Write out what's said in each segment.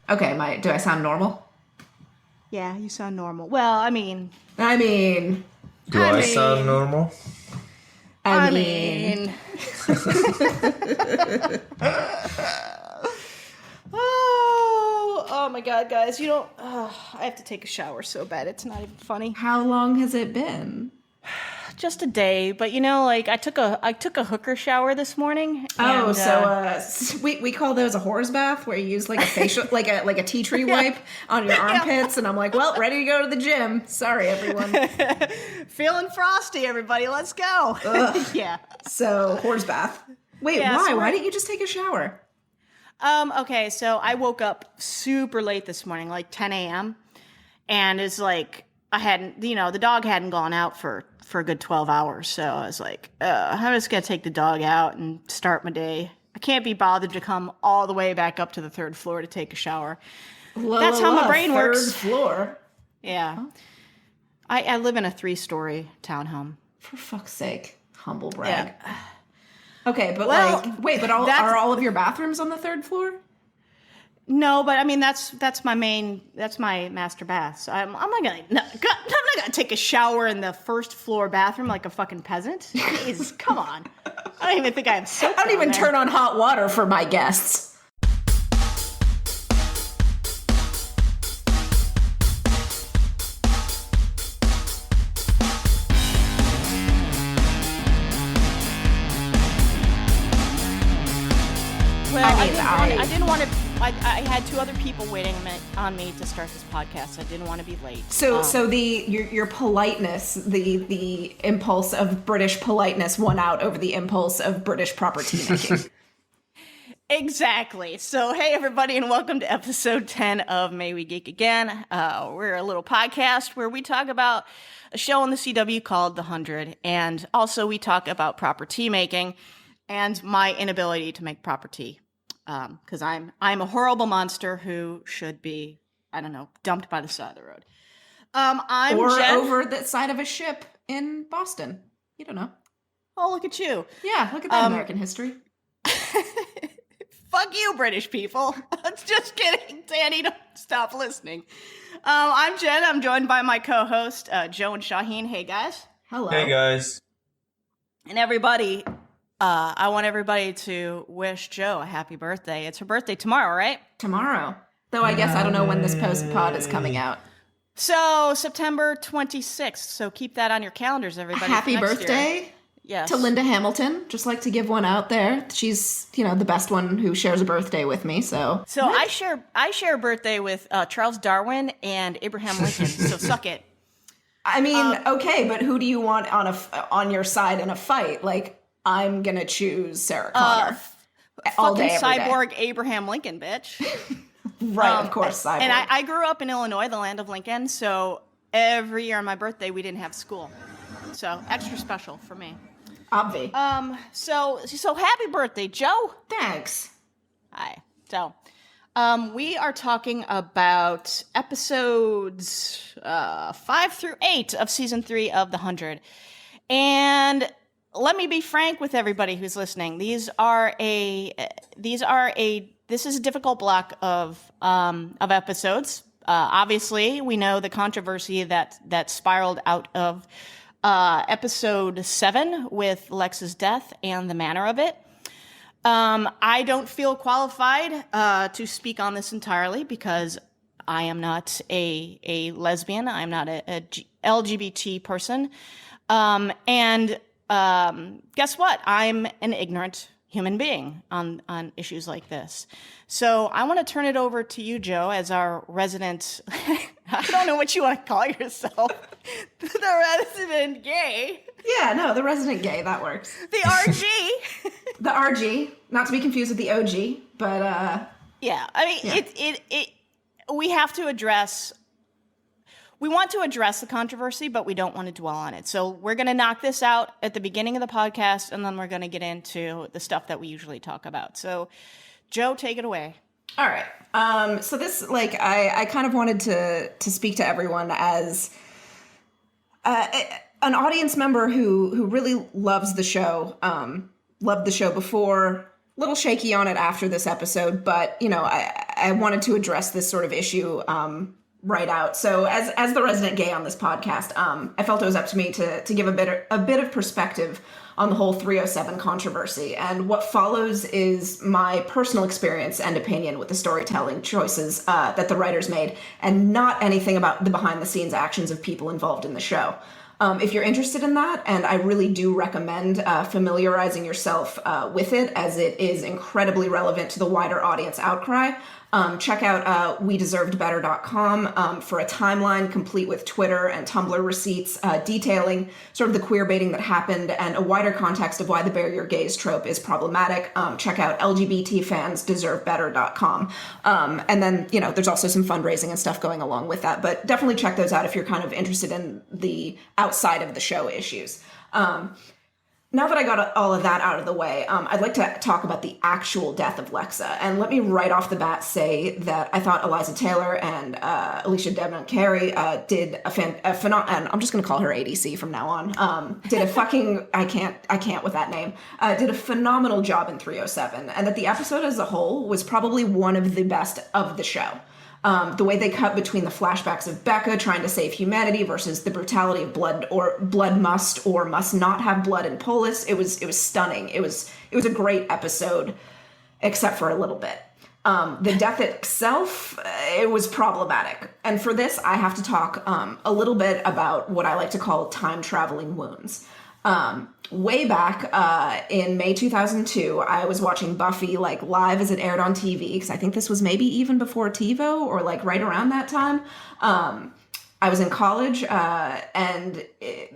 Okay, do I sound normal? Yeah, you sound normal. Well, I mean... Do I sound normal? I mean... Oh my god, guys, you don't... I have to take a shower so bad, it's not even funny. How long has it been? Just a day, but you know, like I took a hooker shower this morning. Oh, so we call those a horse bath, where you use like a facial, like a tea tree wipe on your armpits, and I'm like, well, ready to go to the gym. Sorry, everyone. Feeling frosty, everybody. Let's go. Yeah. So horse bath. Wait, Yeah, why? so Why didn't you just take a shower? Okay, so I woke up super late this morning, like 10 a.m. And it's like I hadn't, the dog hadn't gone out for a good 12 hours. So I was like, I'm just going to take the dog out and start my day. I can't be bothered to come all the way back up to the third floor to take a shower. That's how my brain works. Third floor? Yeah. Huh? I live in a 3-story townhome. For fuck's sake. Humble brag. Yeah. Okay, but are all of your bathrooms on the third floor? No, but I mean that's my master bath. So I'm not gonna take a shower in the first floor bathroom like a fucking peasant. Jeez, come on. I don't even think I have soap. I don't even turn on hot water for my guests. I didn't want to. I had 2 other people waiting on me to start this podcast. I didn't want to be late. So your politeness, the impulse of British politeness won out over the impulse of British proper tea making. Exactly. So hey everybody, and welcome to episode 10 of May We Geek Again. We're a little podcast where we talk about a show on the CW called The 100, and also we talk about proper tea making and my inability to make proper tea. Because I'm a horrible monster who should be, I don't know, dumped by the side of the road. Over the side of a ship in Boston. You don't know. Oh, look at you. Yeah, look at that American history. Fuck you, British people. Just kidding. Danny, don't stop listening. I'm Jen. I'm joined by my co-host, Joe and Shahin. Hey, guys. Hello. Hey, guys. And everybody... I want everybody to wish Jo a happy birthday. It's her birthday tomorrow, right? Tomorrow. Though I guess I don't know when this post-pod is coming out. So, September 26th. So keep that on your calendars, everybody. Happy birthday yes. to Linda Hamilton. Just like to give one out there. She's, the best one who shares a birthday with me, so. So I share a birthday with Charles Darwin and Abraham Lincoln, so suck it. I mean, okay, but who do you want on your side in a fight? Like, I'm gonna choose Sarah Connor. All day, fucking every cyborg day. Abraham Lincoln, bitch. Right, of course, cyborg. And I grew up in Illinois, the land of Lincoln, so every year on my birthday we didn't have school. So extra special for me. Obvi. So happy birthday, Joe. Thanks. Hi. So we are talking about episodes 5 through 8 of season 3 of The 100. And let me be frank with everybody who's listening. This is a difficult block of episodes. Obviously, we know the controversy that spiraled out of episode 7 with Lex's death and the manner of it. I don't feel qualified to speak on this entirely because I am not a lesbian. I'm not a LGBT person. Guess what? I'm an ignorant human being on issues like this. So I want to turn it over to you, Joe, as our resident, I don't know what you want to call yourself, the resident gay. Yeah, no, the resident gay, that works. The RG. The RG, not to be confused with the OG, but yeah, I mean, yeah. We have to address... We want to address the controversy, but we don't want to dwell on it. So we're going to knock this out at the beginning of the podcast, and then we're going to get into the stuff that we usually talk about. So, Joe, take it away. All right. So this, I kind of wanted to speak to everyone as an audience member who really loves the show. Loved the show before. Little shaky on it after this episode, but I wanted to address this sort of issue right out. So as the resident gay on this podcast, I felt it was up to me to give a bit of perspective on the whole 307 controversy. And what follows is my personal experience and opinion with the storytelling choices that the writers made, and not anything about the behind the scenes actions of people involved in the show. If you're interested in that, and I really do recommend familiarizing yourself with it, as it is incredibly relevant to the wider audience outcry, check out wedeservedbetter.com for a timeline complete with Twitter and Tumblr receipts detailing sort of the queer baiting that happened and a wider context of why the bare your gays trope is problematic. Check out lgbtfansdeservebetter.com. And then, there's also some fundraising and stuff going along with that, but definitely check those out if you're kind of interested in the outside of the show issues. Now that I got all of that out of the way, I'd like to talk about the actual death of Lexa. And let me right off the bat say that I thought Eliza Taylor and Alicia Debnam Carey did a phenomenal, and I'm just going to call her ADC from now on, did a fucking, I can't with that name, did a phenomenal job in 307. And that the episode as a whole was probably one of the best of the show. The way they cut between the flashbacks of Becca trying to save humanity versus the brutality of blood must or must not have blood in Polis, it was stunning. It was a great episode, except for a little bit. The death itself, it was problematic. And for this, I have to talk a little bit about what I like to call time-traveling wounds. Way back in May 2002, I was watching Buffy live as it aired on TV, because I think this was maybe even before TiVo or right around that time. I was in college, and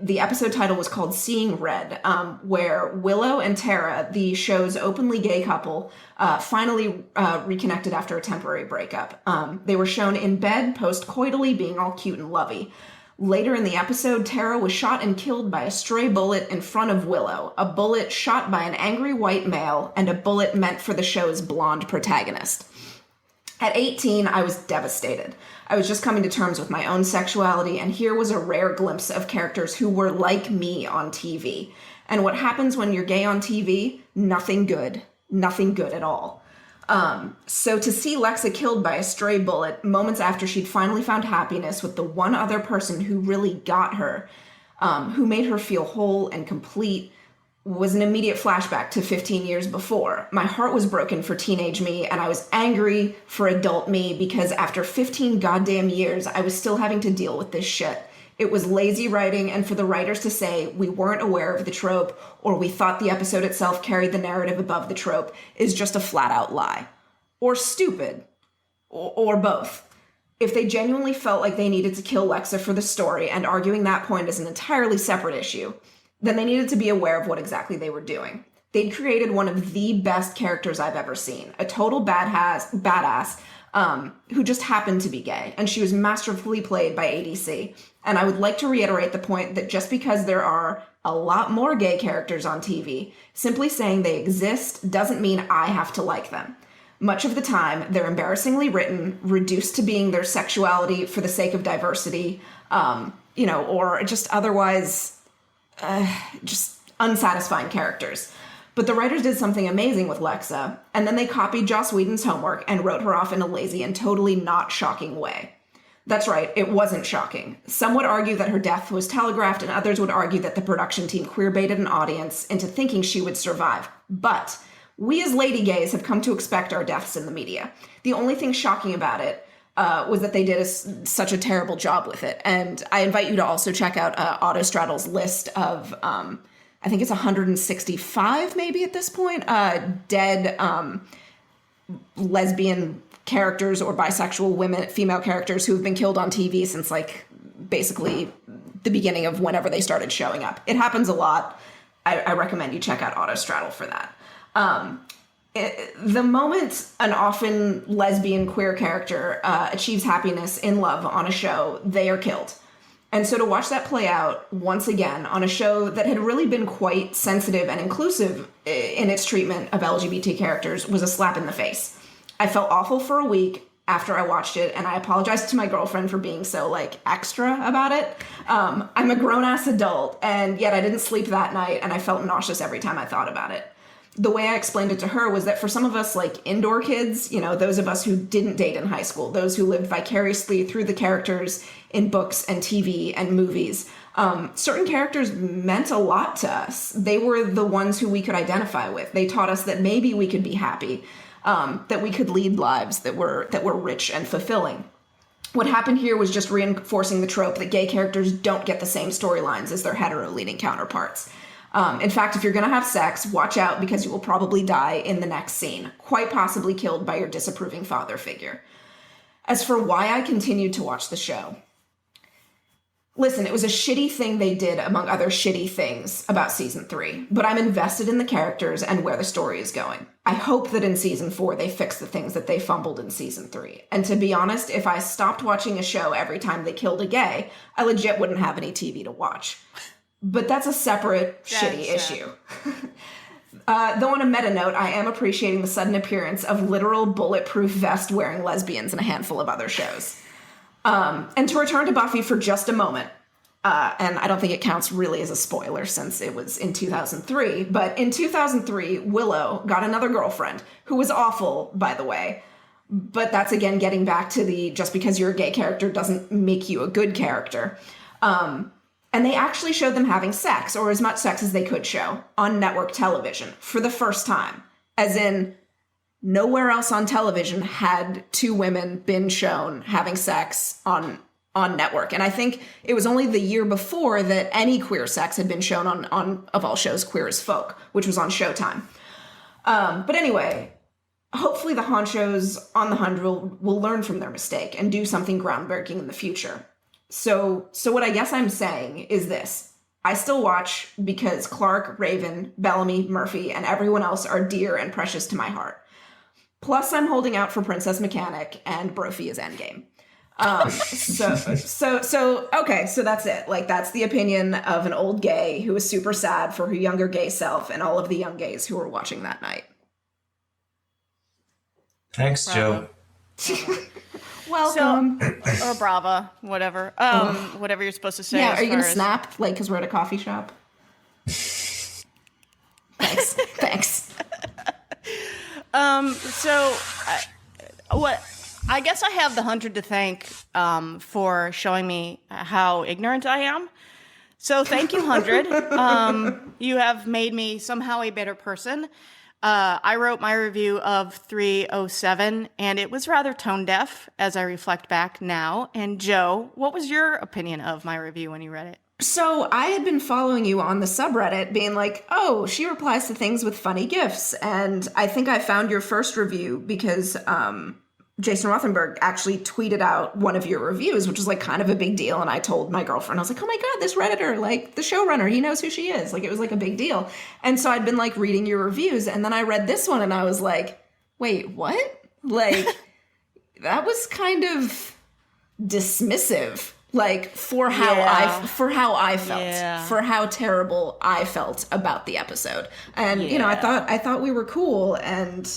the episode title was called Seeing Red, where Willow and Tara, the show's openly gay couple, finally reconnected after a temporary breakup. They were shown in bed post-coitally being all cute and lovey. Later in the episode, Tara was shot and killed by a stray bullet in front of Willow, a bullet shot by an angry white male, and a bullet meant for the show's blonde protagonist. At 18, I was devastated. I was just coming to terms with my own sexuality, and here was a rare glimpse of characters who were like me on TV. And what happens when you're gay on TV? Nothing good. Nothing good at all. So to see Lexa killed by a stray bullet moments after she'd finally found happiness with the one other person who really got her, who made her feel whole and complete, was an immediate flashback to 15 years before. My heart was broken for teenage me, and I was angry for adult me because after 15 goddamn years, I was still having to deal with this shit. It was lazy writing, and for the writers to say we weren't aware of the trope or we thought the episode itself carried the narrative above the trope is just a flat-out lie. Or stupid. Or both. If they genuinely felt like they needed to kill Lexa for the story, and arguing that point is an entirely separate issue, then they needed to be aware of what exactly they were doing. They'd created one of the best characters I've ever seen. A total badass who just happened to be gay, and she was masterfully played by ADC. And I would like to reiterate the point that just because there are a lot more gay characters on TV, simply saying they exist doesn't mean I have to like them. Much of the time, they're embarrassingly written, reduced to being their sexuality for the sake of diversity, or just otherwise just unsatisfying characters. But the writers did something amazing with Lexa, and then they copied Joss Whedon's homework and wrote her off in a lazy and totally not shocking way. That's right, it wasn't shocking. Some would argue that her death was telegraphed, and others would argue that the production team queer-baited an audience into thinking she would survive. But we as lady gays have come to expect our deaths in the media. The only thing shocking about it was that they did such a terrible job with it. And I invite you to also check out Autostraddle's list of, I think it's 165 maybe at this point, dead lesbian characters or bisexual female characters who have been killed on TV since basically the beginning of whenever they started showing up. It happens a lot. I recommend you check out Autostraddle for that. The moment an often lesbian queer character achieves happiness in love on a show, they are killed. And so to watch that play out once again on a show that had really been quite sensitive and inclusive in its treatment of LGBT characters was a slap in the face. I felt awful for a week after I watched it, and I apologized to my girlfriend for being so extra about it. I'm a grown-ass adult, and yet I didn't sleep that night, and I felt nauseous every time I thought about it. the way I explained it to her was that for some of us, like indoor kids, you know, those of us who didn't date in high school, those who lived vicariously through the characters in books and TV and movies, certain characters meant a lot to us. They were the ones who we could identify with. They taught us that maybe we could be happy, that we could lead lives that were rich and fulfilling. What happened here was just reinforcing the trope that gay characters don't get the same storylines as their hetero leading counterparts. In fact, if you're going to have sex, watch out because you will probably die in the next scene, quite possibly killed by your disapproving father figure. As for why I continued to watch the show, listen, it was a shitty thing they did among other shitty things about season 3, but I'm invested in the characters and where the story is going. I hope that in season 4 they fix the things that they fumbled in season 3. And to be honest, if I stopped watching a show every time they killed a gay, I legit wouldn't have any TV to watch. But that's a separate shitty issue. Though on a meta note, I am appreciating the sudden appearance of literal bulletproof vest-wearing lesbians in a handful of other shows. And to return to Buffy for just a moment, and I don't think it counts really as a spoiler since it was in 2003, but in 2003, Willow got another girlfriend, who was awful, by the way. But that's, again, getting back to the just because you're a gay character doesn't make you a good character. And they actually showed them having sex, or as much sex as they could show, on network television for the first time. As in, nowhere else on television had two women been shown having sex on network. And I think it was only the year before that any queer sex had been shown on of all shows, Queer as Folk, which was on Showtime. But anyway, hopefully the honchos on the 100 will learn from their mistake and do something groundbreaking in the future. So what I guess I'm saying is this. I still watch because Clark, Raven, Bellamy, Murphy, and everyone else are dear and precious to my heart. Plus, I'm holding out for Princess Mechanic and Brophy is Endgame. Okay, so that's it. Like, that's the opinion of an old gay who is super sad for her younger gay self and all of the young gays who were watching that night. Thanks, Joe. Welcome. Or brava, whatever. Whatever you're supposed to say. Yeah, are you going to snap? Like, because we're at a coffee shop? Thanks. I guess I have the 100 to thank for showing me how ignorant I am. So thank you, 100. You have made me somehow a better person. I wrote my review of 307, and it was rather tone deaf as I reflect back now. And Joe, what was your opinion of my review when you read it? So I had been following you on the subreddit being like, oh, she replies to things with funny GIFs. And I think I found your first review because Jason Rothenberg actually tweeted out one of your reviews, which was like kind of a big deal. And I told my girlfriend, I was like, oh my God, this Redditor, like the showrunner, he knows who she is. Like, it was like a big deal. And so I'd been like reading your reviews, and then I read this one and I was like, wait, what? Like, that was kind of dismissive. Like, for how I felt, for how terrible I felt about the episode. And, you know, I thought we were cool, and,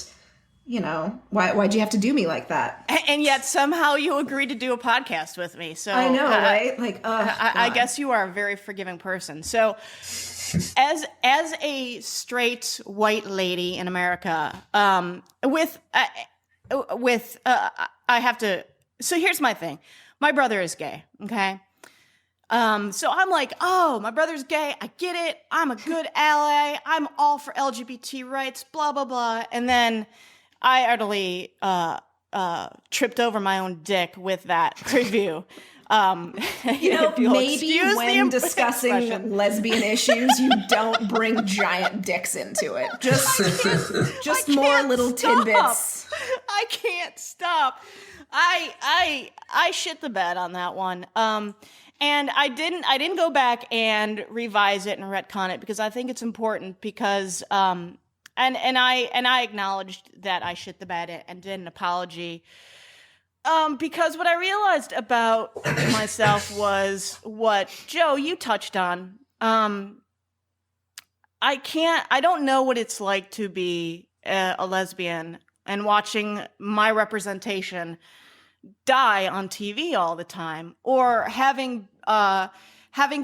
you know, why'd you have to do me like that? And yet somehow you agreed to do a podcast with me. So I know, right? Like, I guess you are a very forgiving person. So as a straight white lady in America, I have to, so here's my thing. My brother is gay, okay? So I'm like, oh, my brother's gay. I get it. I'm a good ally. I'm all for LGBT rights, blah, blah, blah. And then I utterly tripped over my own dick with that review. You know, maybe when discussing lesbian issues, you don't bring giant dicks into it. Just more little tidbits. I can't stop. I shit the bed on that one. And I didn't go back and revise it and retcon it because I think it's important because and I acknowledged that I shit the bed and did an apology. Because what I realized about myself was what Joe, you touched on. I don't know what it's like to be a lesbian and watching my representation die on TV all the time, or having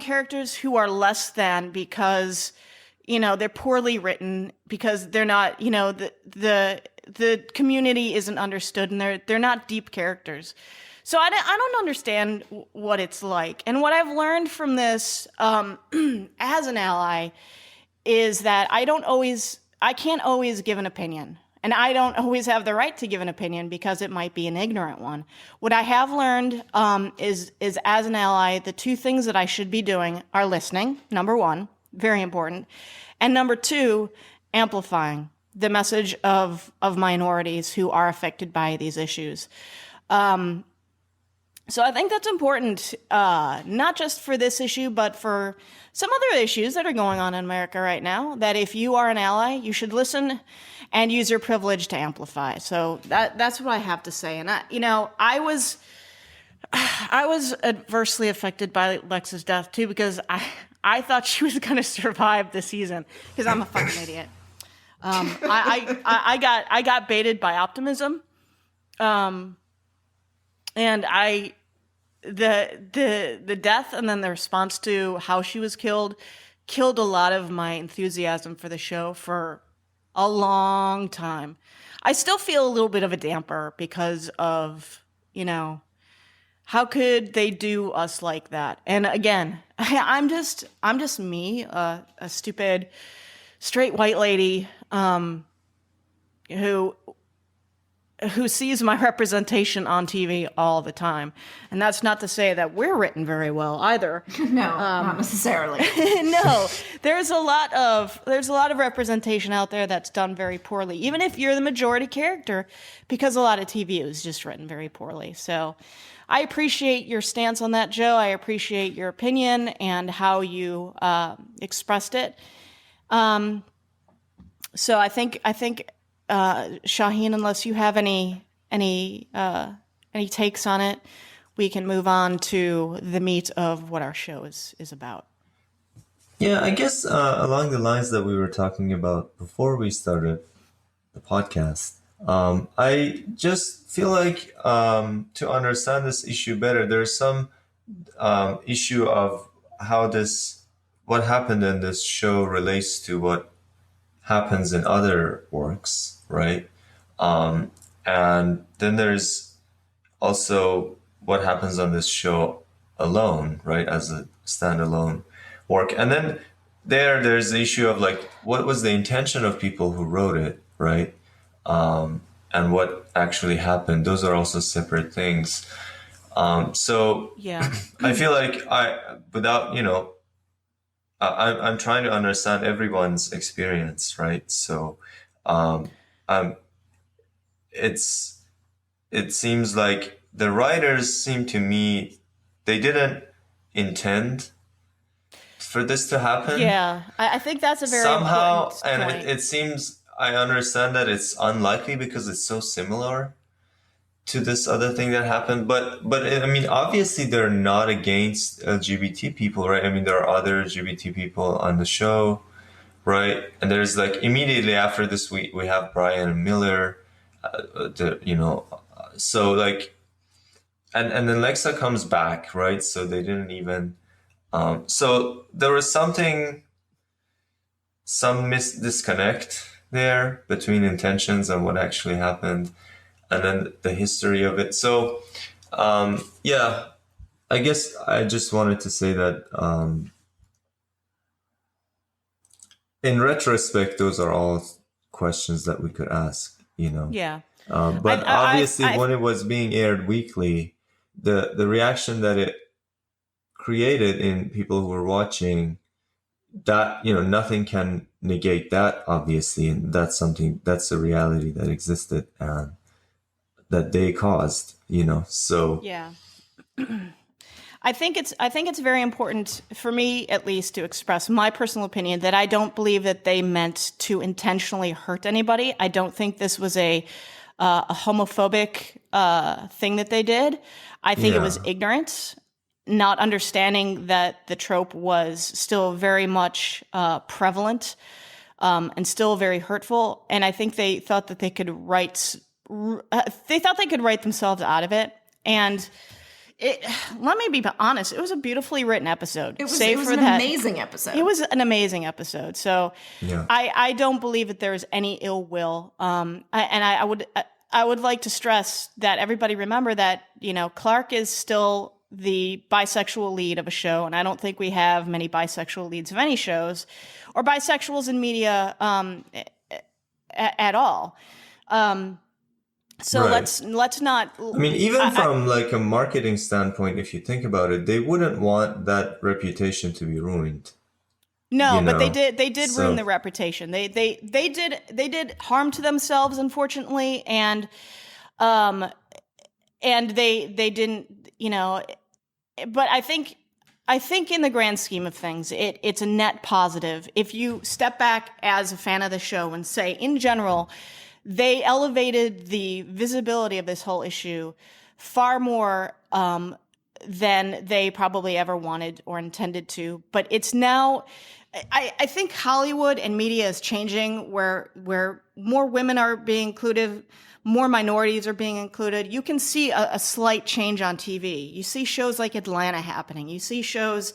characters who are less than because they're poorly written because they're not, the community isn't understood, and they're not deep characters. So I don't understand what it's like. And what I've learned from this as an ally is that I can't always give an opinion. And I don't always have the right to give an opinion because it might be an ignorant one. What I have learned is as an ally, the two things that I should be doing are listening, number one, very important. And number two, amplifying the message of minorities who are affected by these issues. So I think that's important, not just for this issue, but for some other issues that are going on in America right now, that if you are an ally, you should listen and use your privilege to amplify. So that's what I have to say. And I was adversely affected by Lex's death too, because I thought she was going to survive the season because I'm a fucking idiot. I got baited by optimism. And the death and then the response to how she was killed a lot of my enthusiasm for the show for a long time. I still feel a little bit of a damper because of, how could they do us like that? And again, I'm just me, a stupid straight white lady, who sees my representation on TV all the time. And that's not to say that we're written very well either. No, not necessarily. No, there's a lot of representation out there that's done very poorly, even if you're the majority character, because a lot of TV is just written very poorly. So I appreciate your stance on that, Joe. I appreciate your opinion and how you expressed it. So I think Shahin, unless you have any takes on it, we can move on to the meat of what our show is about. Yeah, I guess along the lines that we were talking about before we started the podcast, I just feel like to understand this issue better, there's some issue of how what happened in this show relates to what happens in other works, right? And then there's also what happens on this show alone, right, as a standalone work. And then there's the issue of like, what was the intention of people who wrote it, right? And what actually happened. Those are also separate things. So yeah, I feel like I'm trying to understand everyone's experience, right? So it seems like the writers seem to me, they didn't intend for this to happen. Yeah, I think that's a very somehow, important and point. it seems, I understand that it's unlikely because it's so similar to this other thing that happened. But I mean, obviously they're not against LGBT people, right? I mean, there are other LGBT people on the show, right? And there's like immediately after this, we have Brian and Miller, so like, and then Lexa comes back, right? So they didn't even, so there was some disconnect there between intentions and what actually happened, and then the history of it. So, yeah, I guess I just wanted to say that in retrospect, those are all questions that we could ask, Yeah. But obviously, when it was being aired weekly, the reaction that it created in people who were watching, that, nothing can negate that, obviously, and that's a reality that existed and that they caused, so Yeah. I think it's very important for me, at least, to express my personal opinion that I don't believe that they meant to intentionally hurt anybody. I don't think this was a homophobic thing that they did. I think it was ignorance, not understanding that the trope was still very much prevalent and still very hurtful. And I think they thought that they could write themselves out of it. And let me be honest. It was a beautifully written episode. It was an amazing episode. It was an amazing episode. So Yeah. I don't believe that there's any ill will. I would like to stress that everybody remember that, Clark is still the bisexual lead of a show, and I don't think we have many bisexual leads of any shows or bisexuals in media at all. So Right. let's not. I mean, even from like a marketing standpoint, if you think about it, they wouldn't want that reputation to be ruined. No, but they did ruin the reputation. They did harm to themselves, unfortunately, and they didn't, but I think in the grand scheme of things, it's a net positive. If you step back as a fan of the show and say, in general, they elevated the visibility of this whole issue far more than they probably ever wanted or intended to. But it's now, I think Hollywood and media is changing where more women are being included, more minorities are being included. You can see a slight change on TV. You see shows like Atlanta happening. You see shows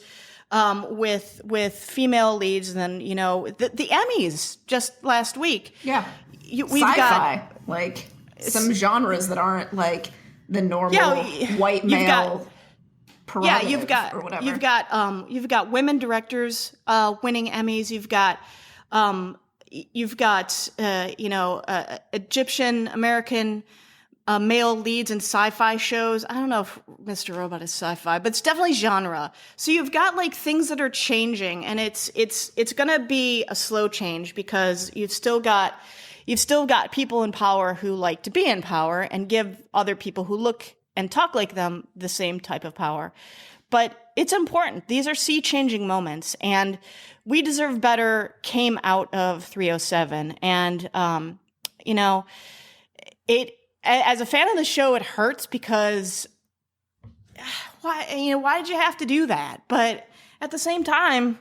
with female leads. And then, the Emmys just last week. Yeah. We've Sci-fi, got like some genres that aren't like the normal white male prerogative or whatever. You've got women directors winning Emmys. You've got Egyptian American male leads in sci-fi shows. I don't know if Mr. Robot is sci-fi, but it's definitely genre. So you've got like things that are changing, and it's going to be a slow change because you've still got people in power who like to be in power and give other people who look and talk like them the same type of power. But it's important. These are sea-changing moments, and We Deserve Better came out of 307. And, as a fan of the show, it hurts because why did you have to do that? But at the same time,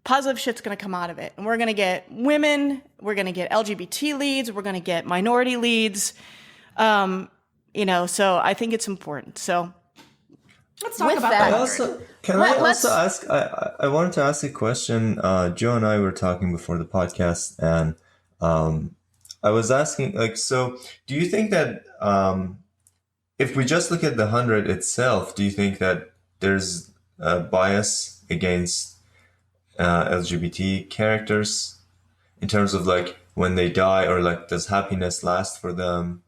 positive shit's going to come out of it. And we're going to get women, we're going to get LGBT leads, we're going to get minority leads. So I think it's important. So let's talk about that. I wanted to ask a question. Joe and I were talking before the podcast, and I was asking, so do you think that if we just look at the 100 itself, do you think that there's a bias against LGBT characters in terms of when they die, or does happiness last for them?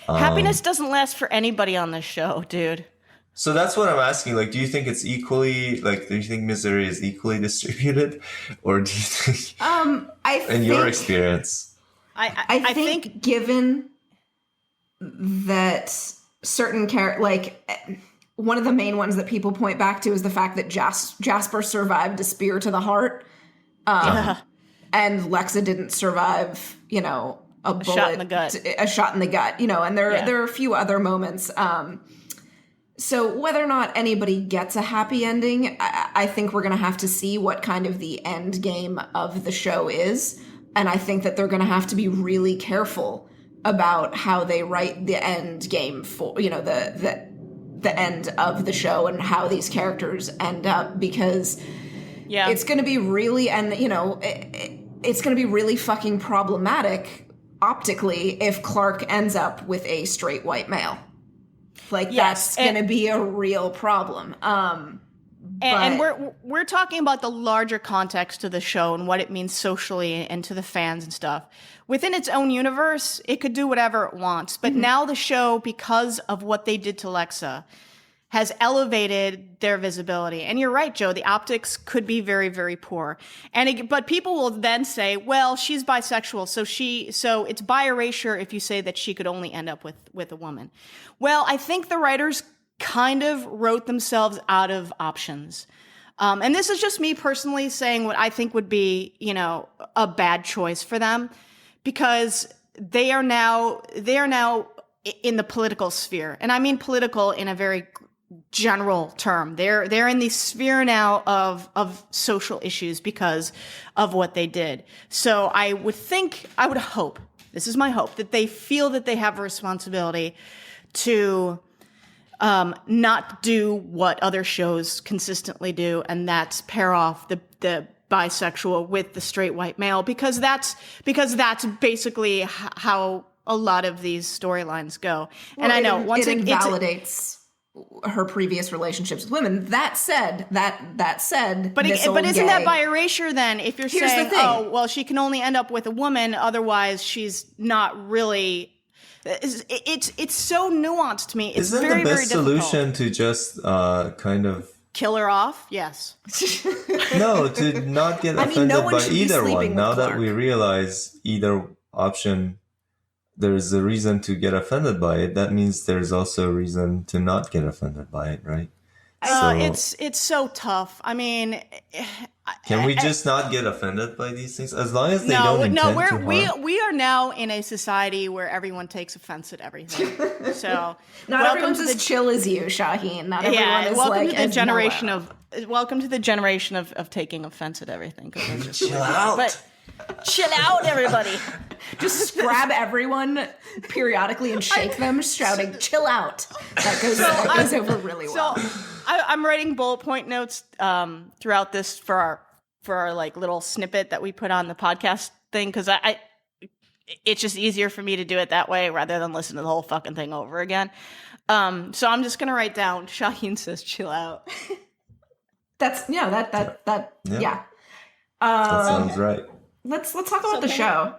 Happiness doesn't last for anybody on this show, dude. So that's what I'm asking. Do you think it's equally, do you think misery is equally distributed? Or do you think, in your experience? I think given that certain one of the main ones that people point back to is the fact that Jasper survived a spear to the heart. And Lexa didn't survive, a bullet, shot in the gut. A shot in the gut, and there are a few other moments. So whether or not anybody gets a happy ending, I think we're going to have to see what kind of the end game of the show is. And I think that they're going to have to be really careful about how they write the end game for, the end of the show and how these characters end up, because it's going to be really, it's going to be really fucking problematic optically if Clark ends up with a straight white male. That's going to be a real problem. And we're talking about the larger context of the show and what it means socially and to the fans and stuff. Within its own universe, it could do whatever it wants. But now the show, because of what they did to Lexa, has elevated their visibility. And you're right, Joe, the optics could be very, very poor. But people will then say, well, she's bisexual, so it's bi erasure if you say that she could only end up with a woman. Well, I think the writers kind of wrote themselves out of options. And this is just me personally saying what I think would be, a bad choice for them, because they are now in the political sphere. And I mean political in a very general term. They're in the sphere now of social issues because of what they did. So I would hope, this is my hope, that they feel that they have a responsibility to not do what other shows consistently do, and that's pair off the bisexual with the straight white male, because that's basically how a lot of these storylines go. Well, and I know it invalidates her previous relationships with women. That said, but isn't that by erasure then? If you're Here's saying, the thing. oh, well, she can only end up with a woman, otherwise she's not really. It's so nuanced to me. It's Isn't very, the very best difficult. solution to just kind of Kill her off? Yes. no, to not get I mean, offended no one by should be either sleeping one. with Now that Clark. we realize either option, there's a reason to get offended by it. That means there's also a reason to not get offended by it, right? It's so tough. I mean, Can we just not get offended by these things as long as they don't intend to harm? we are now in a society where everyone takes offense at everything. So Not everyone's as chill as you, Shahin. Not everyone is welcome like to the as generation mellow. welcome to the generation of taking offense at everything. Chill out. But chill out, everybody. Just grab everyone periodically and shake them, shouting, chill out. That goes over really well. So I'm writing bullet point notes throughout this for our like little snippet that we put on the podcast thing, because it's just easier for me to do it that way rather than listen to the whole fucking thing over again. So I'm just gonna write down, Shahin says chill out. That That sounds right. Let's talk about the show.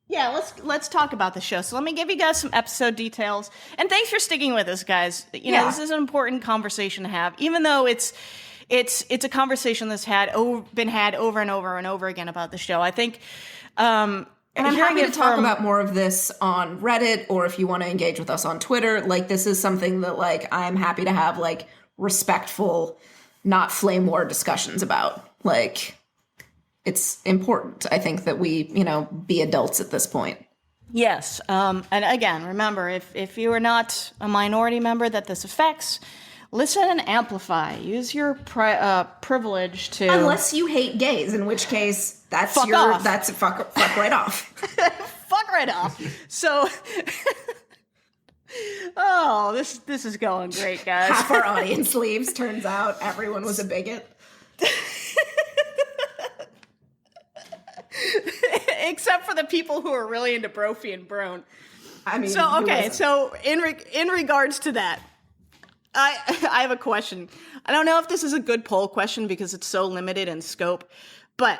Yeah, let's talk about the show. So let me give you guys some episode details. And thanks for sticking with us, guys. You know, this is an important conversation to have, even though it's a conversation that's been had over and over and over again about the show. I think and I'm happy to talk about more of this on Reddit, or if you want to engage with us on Twitter. Like, this is something that, like, I'm happy to have, like, respectful, not flame war discussions about. Like, it's important, I think, that we, be adults at this point. Yes. And again, remember, if you are not a minority member that this affects, listen and amplify. Use your privilege to... Unless you hate gays, in which case, that's fuck off. That's fuck right off. Fuck right off. So... Oh, this is going great, guys. Half our audience leaves. Turns out everyone was a bigot. Except for the people who are really into Brophy and Broan. I mean, so okay. So in regards to that, I have a question. I don't know if this is a good poll question because it's so limited in scope, but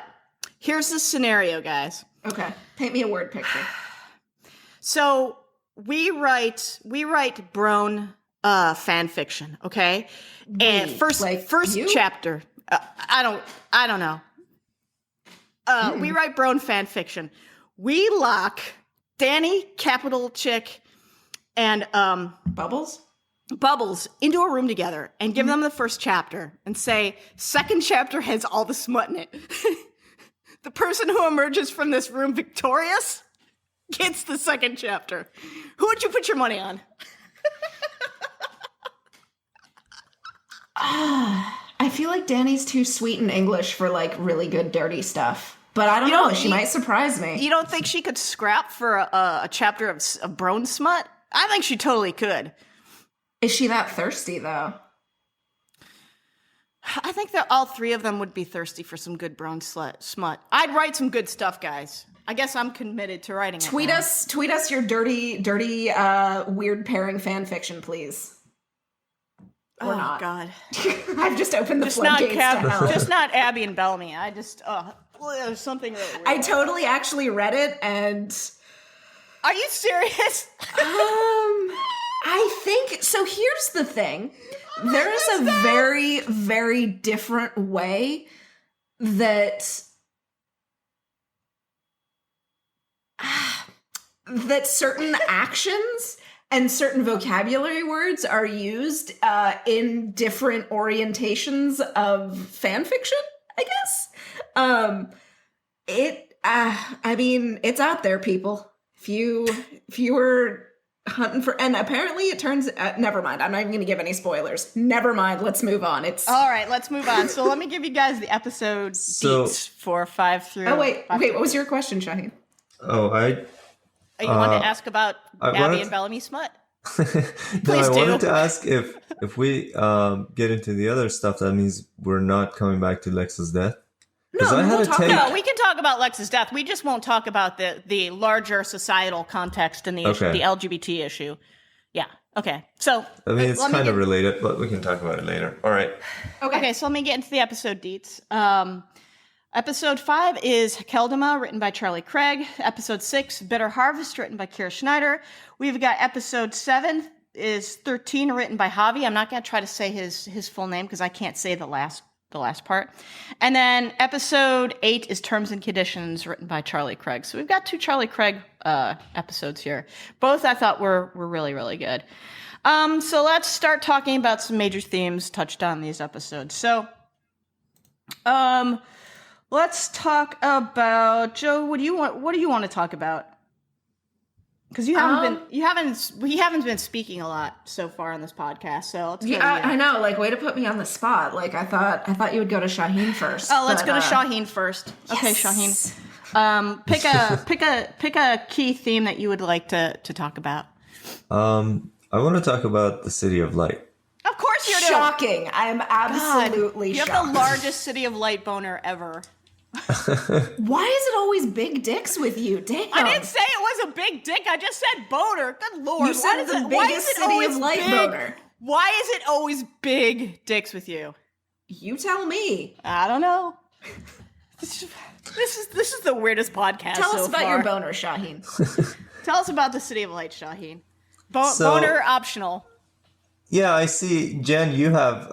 here's the scenario, guys. Okay, paint me a word picture. So we write Broan fan fiction, okay? And first you? chapter. I don't know. We write Broan fan fiction. We lock Danni, CapitalChick, and Bubbles into a room together and give them the first chapter and say, second chapter has all the smut in it. The person who emerges from this room victorious gets the second chapter. Who would you put your money on? I feel like Danny's too sweet in English for, like, really good dirty stuff. But I don't know. She might surprise me. You don't think she could scrap for a chapter of Broan smut? I think she totally could. Is she that thirsty, though? I think that all three of them would be thirsty for some good Broan smut. I'd write some good stuff, guys. I guess I'm committed to writing it. Tweet us your dirty, weird pairing fan fiction, please. Or not. God. I've just opened the floodgates to hell. Just not Abby and Bellamy. There's something really weird. I totally actually read it, and... Are you serious? I think... So here's the thing. There is a very, very different way that certain actions and certain vocabulary words are used in different orientations of fan fiction, I guess. I mean, it's out there, people. If you were hunting for, and apparently it turns, never mind. I'm not even going to give any spoilers. Never mind. Let's move on. All right, let's move on. So let me give you guys the episode deets for 5 through. Oh, wait. What was your question, Shahin? Oh, you wanted to ask about Abby and Bellamy smut? No, Please I do. wanted to ask if we get into the other stuff, that means we're not coming back to Lex's death. Because No, I had we'll a talk take. about No, we can talk about Lex's death. We just won't talk about the larger societal context and the issue, Okay. the LGBT issue. Yeah. Okay. So I mean, it's let me kind of get- related, but we can talk about it later. All right. Okay, so let me get into the episode deets. Episode 5 is Keldama, written by Charlie Craig. Episode 6, Bitter Harvest, written by Kira Schneider. We've got episode 7 is 13, written by Javi. I'm not going to try to say his full name because I can't say the last part. And then episode 8 is Terms and Conditions, written by Charlie Craig. So we've got 2 Charlie Craig episodes here. Both I thought were really, really good. So let's start talking about some major themes touched on in these episodes. So, let's talk about Joe. What do you want to talk about? Because we haven't been speaking a lot so far on this podcast. So let's go. Yeah, I know. Like, way to put me on the spot. Like, I thought you would go to Shahin first. Oh, let's go to Shahin first. Okay, Shahin. Pick a key theme that you would like to talk about. I want to talk about the City of Light. Of course you do. Shocking. I'm absolutely You shocked. have the largest City of Light boner ever. Why is it always big dicks with you? Damn. I didn't say it was a big dick. I just said boner. Good lord. You said the biggest City of Light boner. Why is it always big dicks with you? You tell me. I don't know. This is the weirdest podcast. Tell us so about far. your boner, Shahin. Tell us about the City of Light, Shahin. So- Boner optional. Yeah, I see, Jen, you have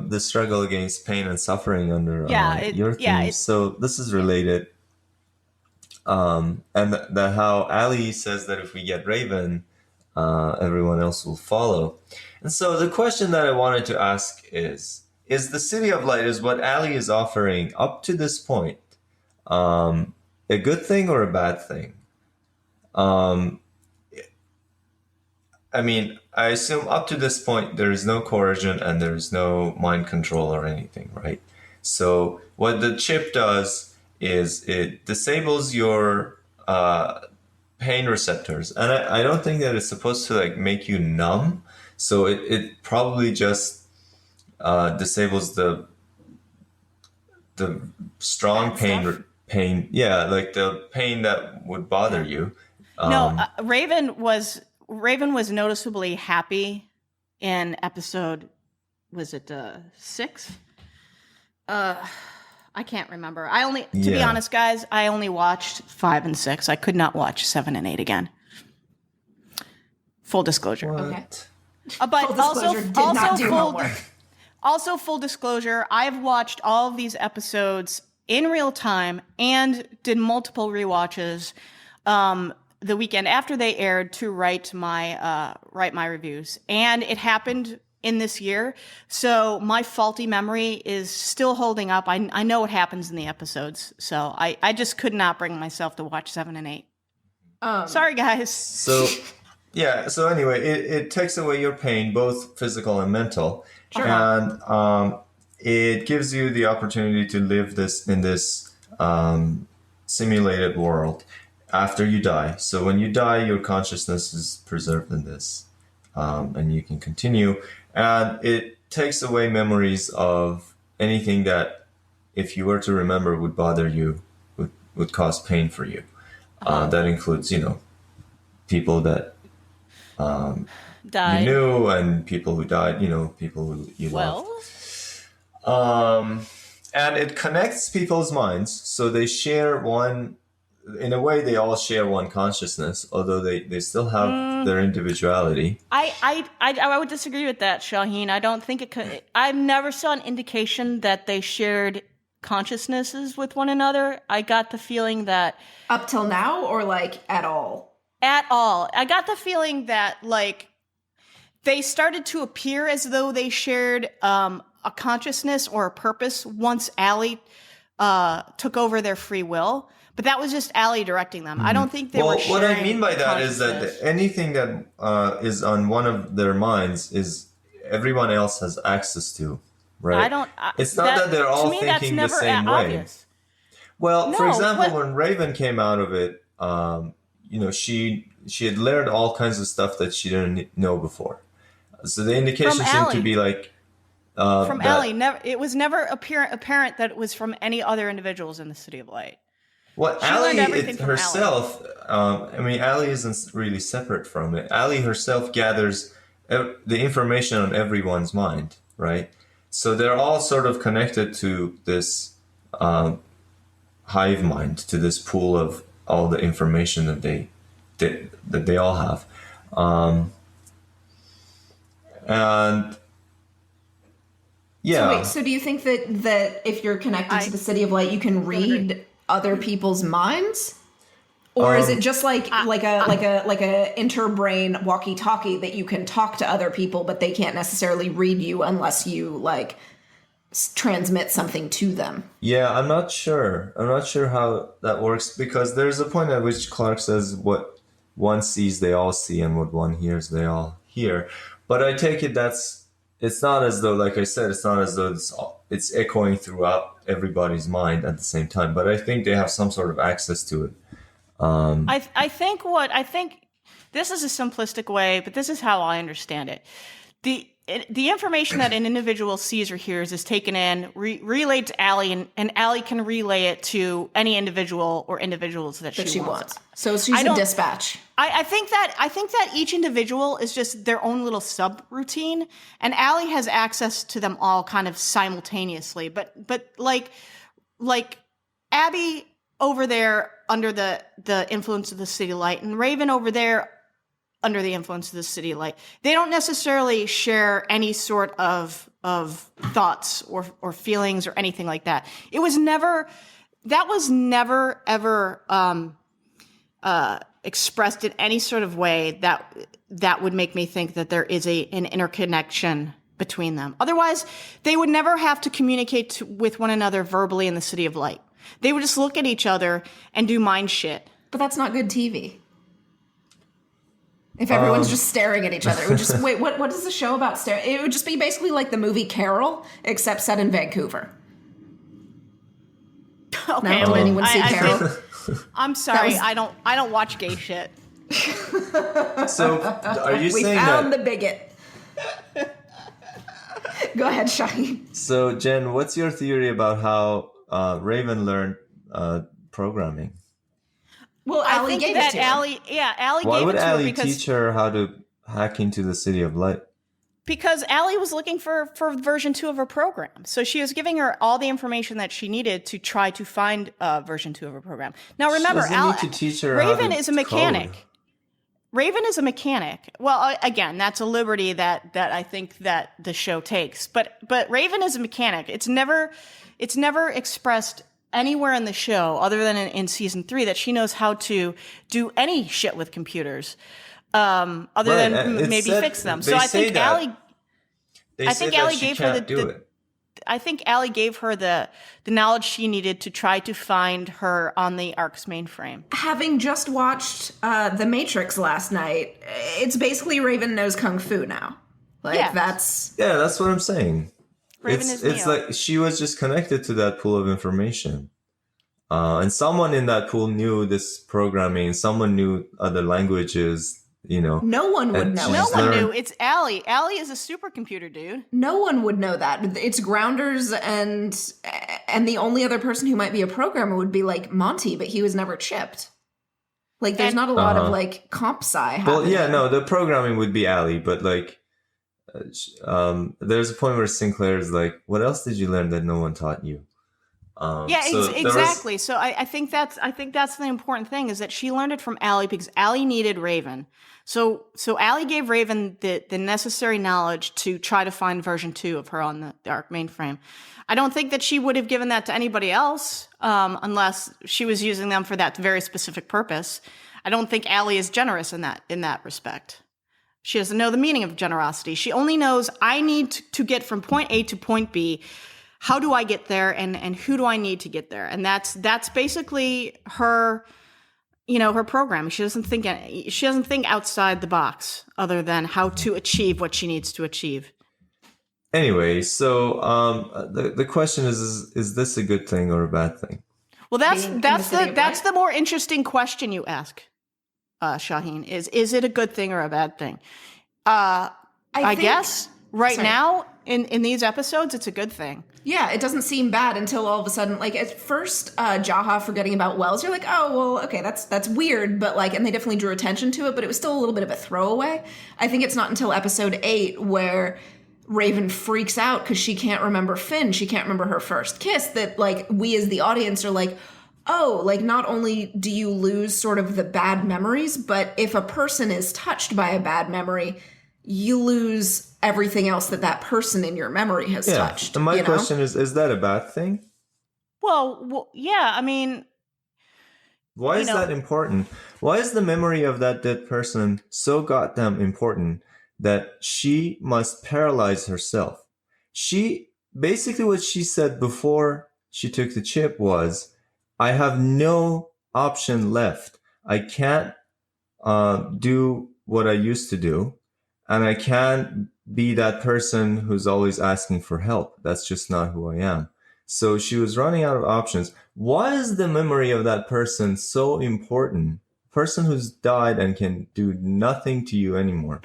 the struggle against pain and suffering under your theme. So this is related. And how Ali says that if we get Raven, everyone else will follow. And so the question that I wanted to ask is the City of Light, is what Ali is offering up to this point a good thing or a bad thing? I mean, I assume up to this point, there is no coercion and there is no mind control or anything, right? So what the chip does is it disables your pain receptors. And I don't think that it's supposed to like make you numb. So it probably just disables the strong pain. Yeah, like the pain that would bother you. Raven was noticeably happy in episode, was it 6? I can't remember. To be honest, guys, I only watched 5 and 6. I could not watch 7 and 8 again. Full disclosure. What? Okay. But Full disclosure, did not do homework. Also, full disclosure, I've watched all of these episodes in real time and did multiple rewatches the weekend after they aired to write my reviews. And it happened in this year, so my faulty memory is still holding up. I know what happens in the episodes, so I just could not bring myself to watch 7 and 8. Sorry, guys. So, yeah. So anyway, it takes away your pain, both physical and mental, and it gives you the opportunity to live in this simulated world after you die. So when you die, your consciousness is preserved in this, and you can continue. And it takes away memories of anything that, if you were to remember, would bother you, would cause pain for you. That includes, people that Died. you knew and people who died, people who you loved. And it connects people's minds, so they share one. In a way, they all share one consciousness, although they still have their individuality. I would disagree with that, Shahin. I don't think it could. I never saw an indication that they shared consciousnesses with one another. I got the feeling that Up till now, or like at all? at all. I got the feeling that like they started to appear as though they shared a consciousness or a purpose once Allie took over their free will. But that was just Allie directing them. I don't think they were sharing what I mean by that is that consciousness. anything that is on one of their minds is everyone else has access to, right? It's not that they're all to me, that's thinking the never same way. obvious. Well, for No, example, but- when Raven came out of it, she she had learned all kinds of stuff that she didn't know before. So the indication seemed to be like from Allie. It was never apparent that it was from any other individuals in the City of Light. Well, She learned Allie everything from herself, I mean, Allie isn't really separate from it. Allie herself gathers the information on everyone's mind, right? So they're all sort of connected to this hive mind, to this pool of all the information that they all have. And yeah. So do you think that if you're connected to the City of Light, you can read other people's minds? Or is it just like a interbrain walkie-talkie that you can talk to other people, but they can't necessarily read you unless you like transmit something to them? Yeah, I'm not sure. I'm not sure how that works, because there's a point at which Clark says what one sees they all see, and what one hears they all hear. But I take it it's not as though, like I said, it's not as though it's echoing throughout everybody's mind at the same time. But I think they have some sort of access to it. I think this is a simplistic way, but this is how I understand it. The information that an individual sees or hears is taken in, relayed to Allie, and Allie can relay it to any individual or individuals that she wants. So she's a dispatch. I think that each individual is just their own little subroutine, and Allie has access to them all kind of simultaneously. But like Abby over there under the influence of the City Light, and Raven over there under the influence of the City Light, they don't necessarily share any sort of thoughts or feelings or anything like that. That was never ever expressed in any sort of way that would make me think that there is an interconnection between them. Otherwise, they would never have to communicate with one another verbally in the City of Light. They would just look at each other and do mind shit. But that's not good TV. If everyone's just staring at each other, it would just wait. What is the show about staring? It would just be basically like the movie Carol, except set in Vancouver. Okay, did anyone see Carol? I'm sorry, I don't watch gay shit. So are you We saying found that? the bigot. Go ahead, Shahin. So Jen, what's your theory about how Raven learned programming? Well, Allie gave it to her. Allie gave it to her Why would Allie teach her how to hack into the City of Light? Because Allie was looking for version 2 of her program. So she was giving her all the information that she needed to try to find version 2 of her program. Now remember, need to teach her Raven how to is a mechanic. code. Raven is a mechanic. Well, again, that's a liberty that I think that the show takes. But Raven is a mechanic. It's never expressed anywhere in the show, other than in season 3, that she knows how to do any shit with computers, other than maybe fix them. So I think Allie gave her the knowledge she needed to try to find her on the Ark's mainframe. Having just watched The Matrix last night, it's basically Raven knows Kung Fu now. That's what I'm saying. Raven is It's Neo. like she was just connected to that pool of information. And someone in that pool knew this programming. Someone knew other languages, no one would know. No one knew. It's Allie. Allie is a supercomputer, dude. No one would know that. It's Grounders and the only other person who might be a programmer would be like Monty, but he was never chipped. Like there's not a lot of like comp sci happening. Well, yeah, no, the programming would be Allie, but like there's a point where Sinclair is like, "What else did you learn that no one taught you?" Exactly. So I think that's the important thing, is that she learned it from Allie because Allie needed Raven. So Allie gave Raven the necessary knowledge to try to find version 2 of her on the Ark mainframe. I don't think that she would have given that to anybody else unless she was using them for that very specific purpose. I don't think Allie is generous in that respect. She doesn't know the meaning of generosity. She only knows, I need to get from point A to point B. How do I get there, and who do I need to get there? And that's basically her, her programming. She doesn't think outside the box, other than how to achieve what she needs to achieve. Anyway, so the question is this a good thing or a bad thing? Well, that's the more interesting question you ask. Shahin, is it a good thing or a bad thing? I think- guess right sorry. now in these episodes, it's a good thing. Yeah, it doesn't seem bad until all of a sudden, like at first, Jaha forgetting about Wells, you're like, oh, well, okay, that's weird, but like, and they definitely drew attention to it, but it was still a little bit of a throwaway. I think it's not until episode 8 where Raven freaks out because she can't remember Finn, she can't remember her first kiss, that like we as the audience are like, oh, like not only do you lose sort of the bad memories, but if a person is touched by a bad memory, you lose everything else that person in your memory has touched. And my you know? question is that a bad thing? Well, yeah, I mean, why is that important? Why is the memory of that dead person so goddamn important that she must paralyze herself? She basically, what she said before she took the chip was, I have no option left. I can't do what I used to do, and I can't be that person who's always asking for help. That's just not who I am. So she was running out of options. Why is the memory of that person so important? Person who's died and can do nothing to you anymore.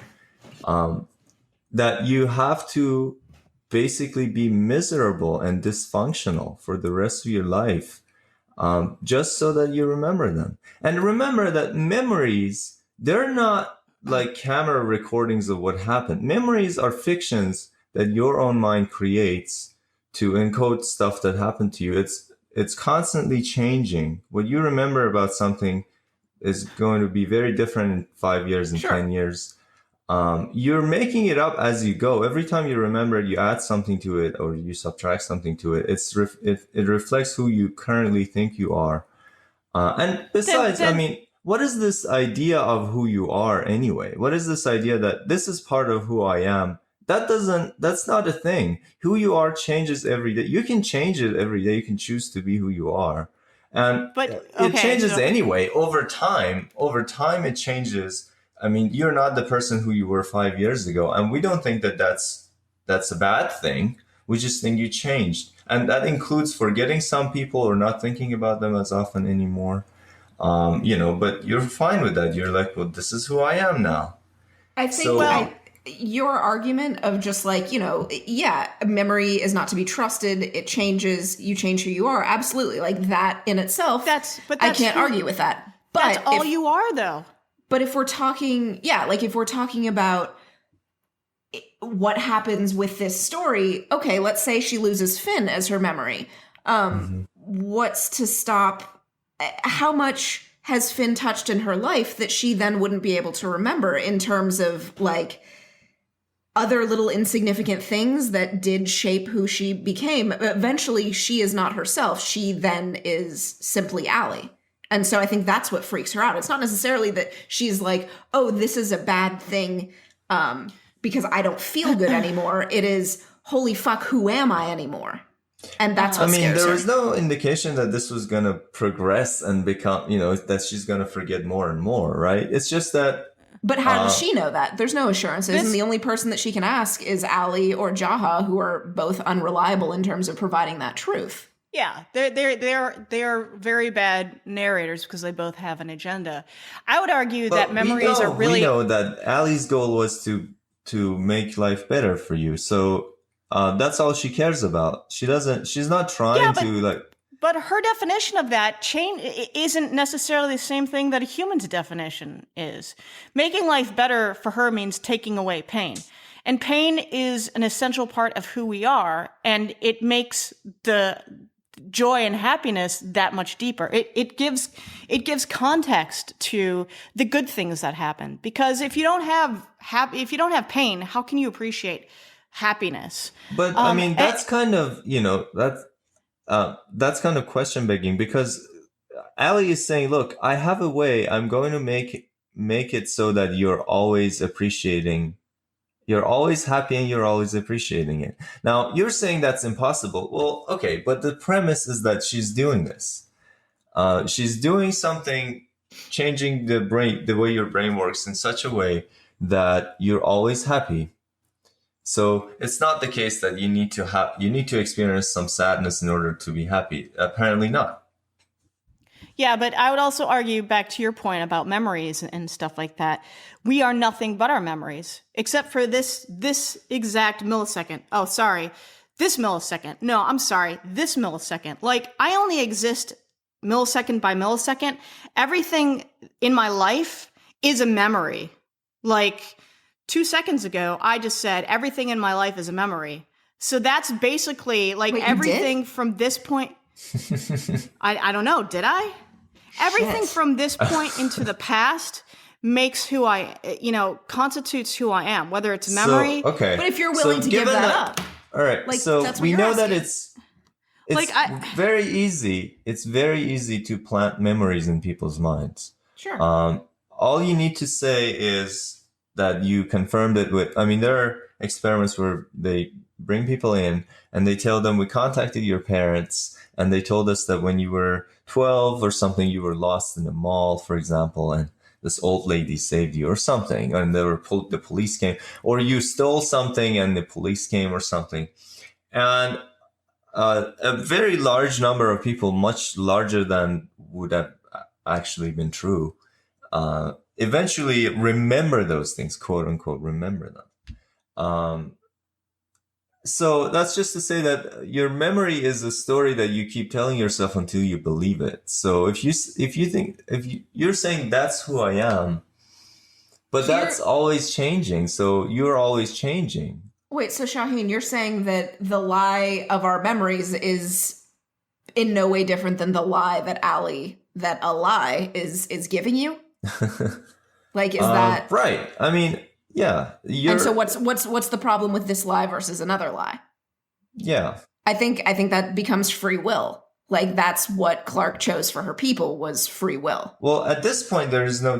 That you have to basically be miserable and dysfunctional for the rest of your life, just so that you remember them. And remember that memories, they're not like camera recordings of what happened. Memories are fictions that your own mind creates to encode stuff that happened to you. It's constantly changing. What you remember about something is going to be very different in 5 years and 10 years. You're making it up as you go. Every time you remember it, you add something to it or you subtract something to it. It reflects who you currently think you are. And besides, I mean, what is this idea of who you are anyway? What is this idea that this is part of who I am? That's not a thing. Who you are changes every day. You can change it every day. You can choose to be who you are. And it changes anyway over time. Over time, it changes. I mean, you're not the person who you were 5 years ago. And we don't think that that's a bad thing. We just think you changed. And that includes forgetting some people or not thinking about them as often anymore. But you're fine with that. You're like, well, this is who I am now. I think your argument of just like, memory is not to be trusted. It changes. You change who you are. Absolutely. Like that in itself. I can't argue with that. But that's all you are, though. But if we're talking, if we're talking about what happens with this story, okay, let's say she loses Finn as her memory. What's to stop? How much has Finn touched in her life that she then wouldn't be able to remember in terms of like other little insignificant things that did shape who she became? Eventually, she is not herself. She then is simply Allie. And so I think that's what freaks her out. It's not necessarily that she's like, oh, this is a bad thing because I don't feel good anymore. It is, holy fuck, who am I anymore? And that's what scares her. There was no indication that this was going to progress and become, that she's going to forget more and more, right? It's just that... But how does she know that? There's no assurances. And the only person that she can ask is Allie or Jaha, who are both unreliable in terms of providing that truth. Yeah, they're very bad narrators because they both have an agenda. I would argue that memories are really... We know that Allie's goal was to make life better for you. So that's all she cares about. She's not trying to like... But her definition of that change isn't necessarily the same thing that a human's definition is. Making life better for her means taking away pain. And pain is an essential part of who we are, and it makes the joy and happiness that much deeper. It gives context to the good things that happen. Because if you don't have pain, how can you appreciate happiness? But that's kind of that's kind of question begging, because Allie is saying, look, I have a way. I'm going to make it so that you're always appreciating. You're always happy and you're always appreciating it. Now, you're saying that's impossible. Well, okay, but the premise is that she's doing this. She's doing something, changing the way your brain works in such a way that you're always happy. So it's not the case that you need to experience some sadness in order to be happy. Apparently not. Yeah, but I would also argue back to your point about memories and stuff like that. We are nothing but our memories, except for this exact millisecond. Oh, sorry. This millisecond. No, I'm sorry. This millisecond. Like, I only exist millisecond by millisecond. Everything in my life is a memory. Like, 2 seconds ago, I just said everything in my life is a memory. So that's basically like Wait, everything from this point. I don't know. Did I? Everything Shit. from this point into the past makes who I, constitutes who I am, whether it's memory. So, okay. But if you're willing to give given that up. All right. Like, So that's what we you're know that asking. it's Like, very easy. It's very easy to plant memories in people's minds. Sure. All you need to say is that you confirmed it with, I mean, there are experiments where they bring people in and they tell them, we contacted your parents and they told us that when you were 12 or something, you were lost in a mall, for example, and this old lady saved you or something, and the police came, or you stole something and the police came or something. And a very large number of people, much larger than would have actually been true, eventually remember those things, quote unquote, remember them. So that's just to say that your memory is a story that you keep telling yourself until you believe it. So if you're saying that's who I am, but that's always changing. So you're always changing. Wait, so Shahin, you're saying that the lie of our memories is in no way different than the lie that a lie is giving you? Like, is that right? I mean, yeah. And so what's the problem with this lie versus another lie? Yeah. I think that becomes free will. Like, that's what Clark chose for her people, was free will. Well, at this point, there is no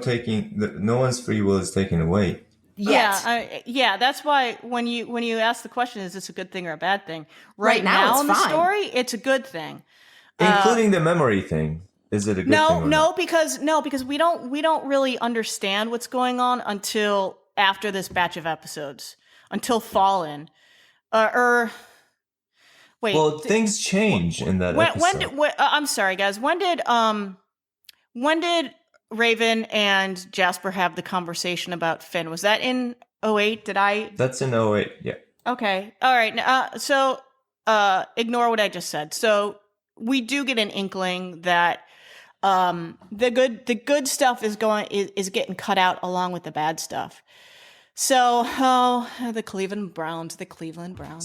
one's free will is taken away. Yet. Yeah, that's why when you ask the question, is this a good thing or a bad thing? Right now it's in the fine. story, it's a good thing. Including the memory thing. Is it a good thing or not? because we don't really understand what's going on until after this batch of episodes, until Fallen, wait. Well, things change in that episode. I'm sorry, guys. When did Raven and Jasper have the conversation about Finn? Was that in 08? That's in 08, yeah. Okay. All right. So ignore what I just said. So we do get an inkling that the good stuff is getting cut out along with the bad stuff. So, the Cleveland Browns.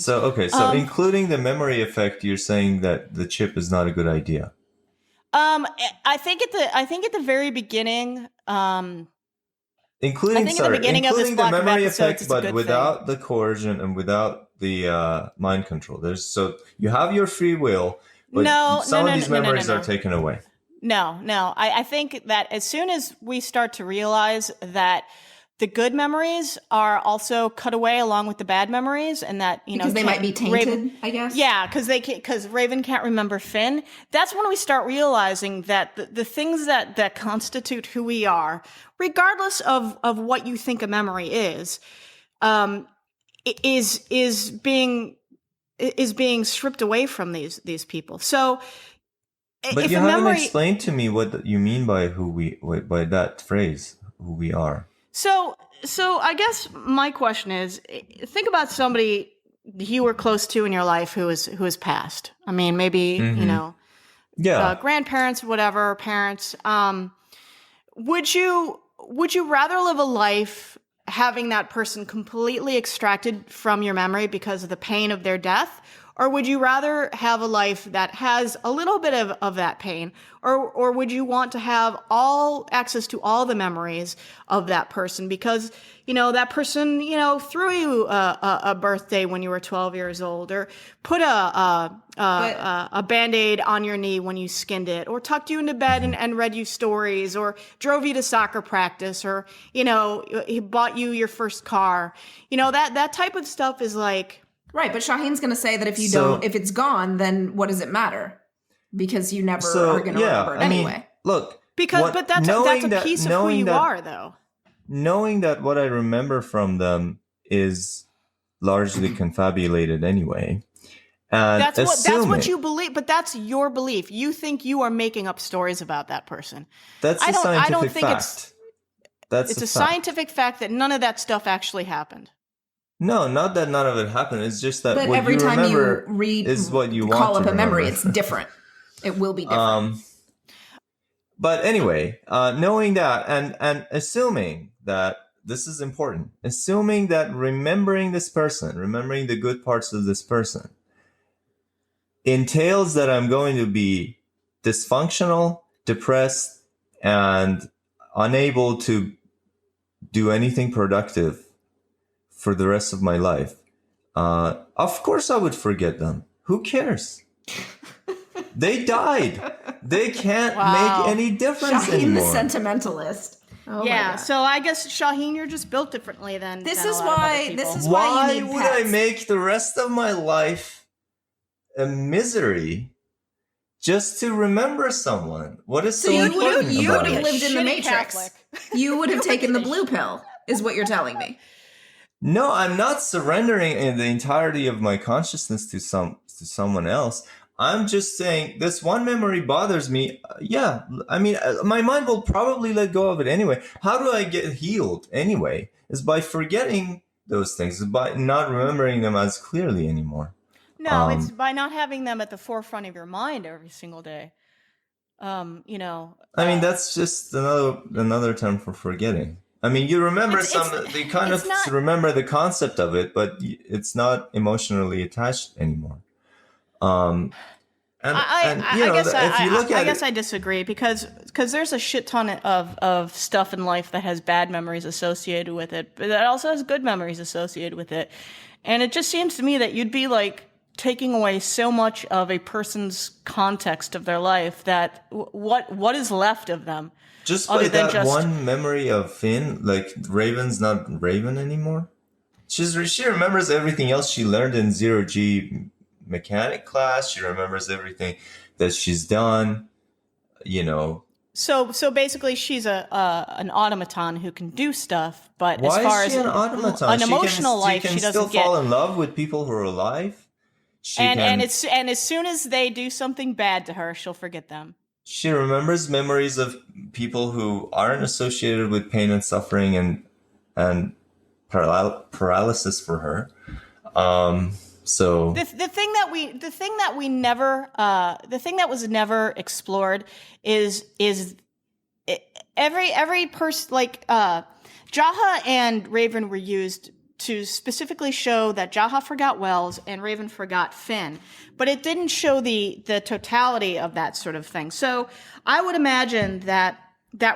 So, okay, including the memory effect, you're saying that the chip is not a good idea. I think at the very beginning, including the memory effect, but without thing. The coercion and without the mind control. So you have your free will, but some of these memories are taken away. No. I think that as soon as we start to realize that the good memories are also cut away along with the bad memories, and that because they might be tainted, Raven, I guess. Yeah, because Raven can't remember Finn. That's when we start realizing that the things that constitute who we are, regardless of what you think a memory is being stripped away from these people. So, but if you a haven't memory explained to me what you mean by by that phrase, who we are. So I guess my question is, think about somebody you were close to in your life who has passed. I mean, maybe, grandparents, whatever, parents. Would you rather live a life having that person completely extracted from your memory because of the pain of their death? Or would you rather have a life that has a little bit of that pain? Or would you want to have all access to all the memories of that person? Because, that person, threw you a birthday when you were 12 years old, or put a Band-Aid on your knee when you skinned it, or tucked you into bed and read you stories, or drove you to soccer practice, or, he bought you your first car. That type of stuff is like... Right, but Shahin's going to say that if if it's gone, then what does it matter? Because you never are going to remember it anyway. Look, but that's a piece of who you are, though. Knowing that what I remember from them is largely confabulated anyway, And that's what you believe, but that's your belief. You think you are making up stories about that person. That's a scientific I don't think fact. It's a scientific fact that none of that stuff actually happened. No, not that none of it happened. It's just that But what every you time remember you read, is what you call want up to a memory, remember. it's different. It will be different. But anyway, knowing that and assuming that this is important, assuming that remembering this person, remembering the good parts of this person, entails that I'm going to be dysfunctional, depressed, and unable to do anything productive for the rest of my life. Of course I would forget them. Who cares? They died. They can't make any difference Shahin anymore. the sentimentalist. Oh yeah, so I guess Shahin, you're just built differently than this than is a lot why of other people. this is why Why you need would pets. I make the rest of my life a misery just to remember someone? What is so important you about would have it? lived in the Shitty Matrix. Catholic. You would have taken the blue pill, is what you're telling me. No, I'm not surrendering in the entirety of my consciousness to someone else. I'm just saying this one memory bothers me. Yeah, I mean, my mind will probably let go of it anyway. How do I get healed anyway? Is by forgetting those things, by not remembering them as clearly anymore. No, it's by not having them at the forefront of your mind every single day. I mean, that's just another term for forgetting. I mean, you remember remember the concept of it, but it's not emotionally attached anymore. I guess I disagree because there's a shit ton of stuff in life that has bad memories associated with it, but that also has good memories associated with it. And it just seems to me that you'd be like taking away so much of a person's context of their life that what is left of them? Just by that one memory of Finn, like Raven's not Raven anymore. She remembers everything else she learned in 0G mechanic class. She remembers everything that she's done, So basically, she's an automaton who can do stuff, but why as far is she as an automaton? an emotional life, she doesn't still fall in love with people who are alive. And as soon as they do something bad to her, she'll forget them. She remembers memories of people who aren't associated with pain and suffering and paralysis for her. So the thing that was never explored is every person, like Jaha and Raven were used to specifically show that Jaha forgot Wells and Raven forgot Finn, but it didn't show the totality of that sort of thing. So I would imagine that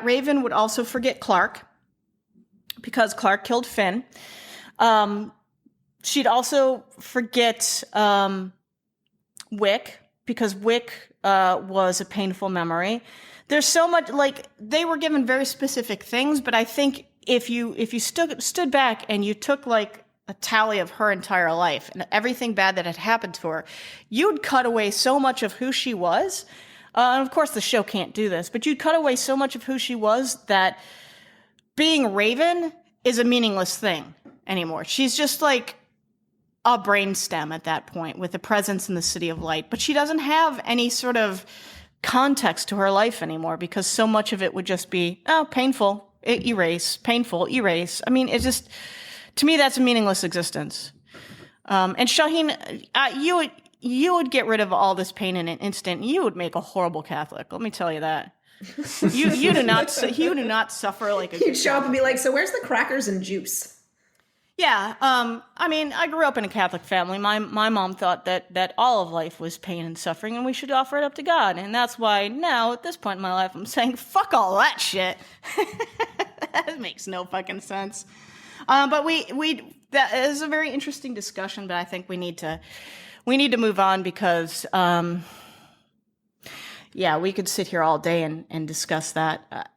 Raven would also forget Clark because Clark killed Finn. She'd also forget Wick because Wick was a painful memory. There's so much, like, they were given very specific things, but I think if you stood back and you took like a tally of her entire life and everything bad that had happened to her, you'd cut away so much of who she was. And of course the show can't do this, but you'd cut away so much of who she was that being Raven is a meaningless thing anymore. She's just like a brainstem at that point with a presence in the City of Light, but she doesn't have any sort of context to her life anymore because so much of it would just be, painful. Erase, painful, erase. I mean, it's just, to me, that's a meaningless existence. And Shahin, you would get rid of all this pain in an instant. You would make a horrible Catholic. Let me tell you that. You do not suffer like a. You'd show up and be like, "So where's the crackers and juice?" Yeah. I mean, I grew up in a Catholic family. My mom thought that all of life was pain and suffering, and we should offer it up to God. And that's why now, at this point in my life, I'm saying, fuck all that shit. That makes no fucking sense. But that is a very interesting discussion. But I think we need to move on because, we could sit here all day and discuss that.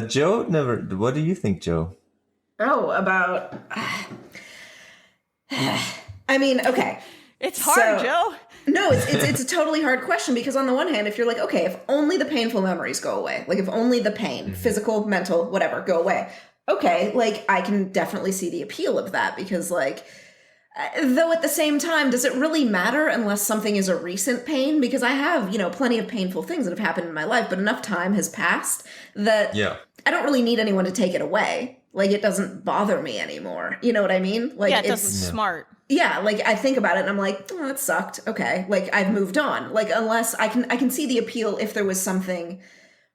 Joe never. What do you think, Joe? Oh, about. I mean, okay. It's hard, Joe. No, it's a totally hard question because on the one hand, if you're like, okay, if only the painful memories go away, like if only the pain, physical, mental, whatever, go away. Okay, like I can definitely see the appeal of that because like Though at the same time, does it really matter unless something is a recent pain? Because I have, plenty of painful things that have happened in my life, but enough time has passed that I don't really need anyone to take it away. Like, it doesn't bother me anymore. You know what I mean? Like, it doesn't smart. Yeah, like, I think about it and I'm like, oh, that sucked. Okay. Like, I've moved on. Like, unless I can see the appeal if there was something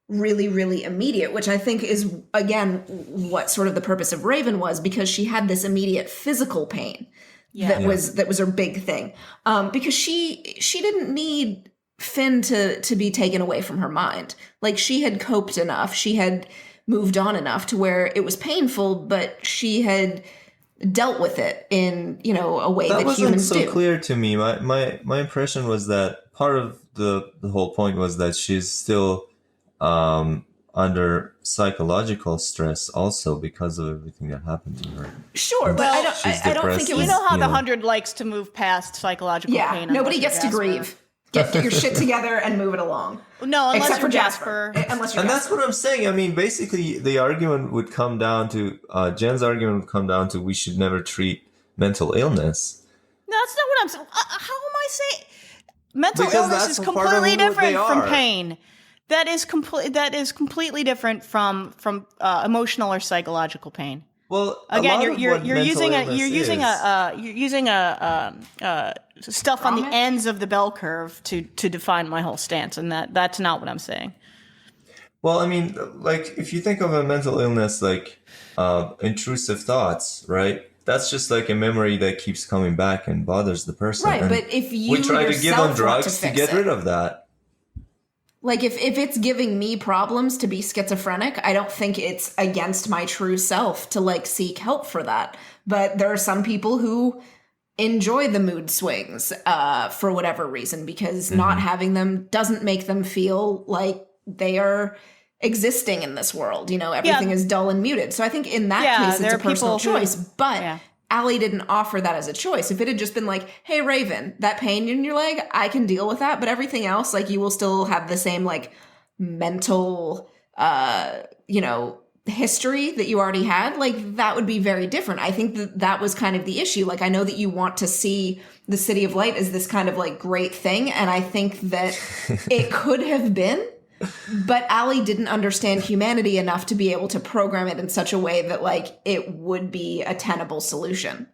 really, really immediate, which I think is, again, what sort of the purpose of Raven was, because she had this immediate physical pain. That was her big thing, because she didn't need Finn to be taken away from her mind. Like, she had coped enough, she had moved on enough to where it was painful, but she had dealt with it in a way that humans do. That wasn't so clear to me. My impression was that part of the whole point was that she's still under psychological stress also because of everything that happened to her. Sure, but I don't think it was... You know how the 100 likes to move past psychological pain. Nobody gets to grieve. Get your shit together and move it along. No, unless you're Jasper. That's what I'm saying. I mean, basically, the argument would come down to... Jen's argument would come down to we should never treat mental illness. No, that's not what I'm saying. How am I saying... Mental illness is completely different from pain. That is completely different from emotional or psychological pain. Well, again, you're using stuff on the ends of the bell curve to define my whole stance, and that's not what I'm saying. Well, I mean, like, if you think of a mental illness like intrusive thoughts, right? That's just like a memory that keeps coming back and bothers the person. Right, but if you we try to give them drugs to get rid of that. Like, if it's giving me problems to be schizophrenic, I don't think it's against my true self to, like, seek help for that. But there are some people who enjoy the mood swings for whatever reason, because not having them doesn't make them feel like they are existing in this world. Everything is dull and muted. So I think in that case, it's a personal choice. But Allie didn't offer that as a choice. If it had just been like, hey, Raven, that pain in your leg, I can deal with that. But everything else, like, you will still have the same, like, mental, history that you already had. Like, that would be very different. I think that was kind of the issue. Like, I know that you want to see the City of Light as this kind of, like, great thing. And I think that it could have been. But Allie didn't understand humanity enough to be able to program it in such a way that, like, it would be a tenable solution.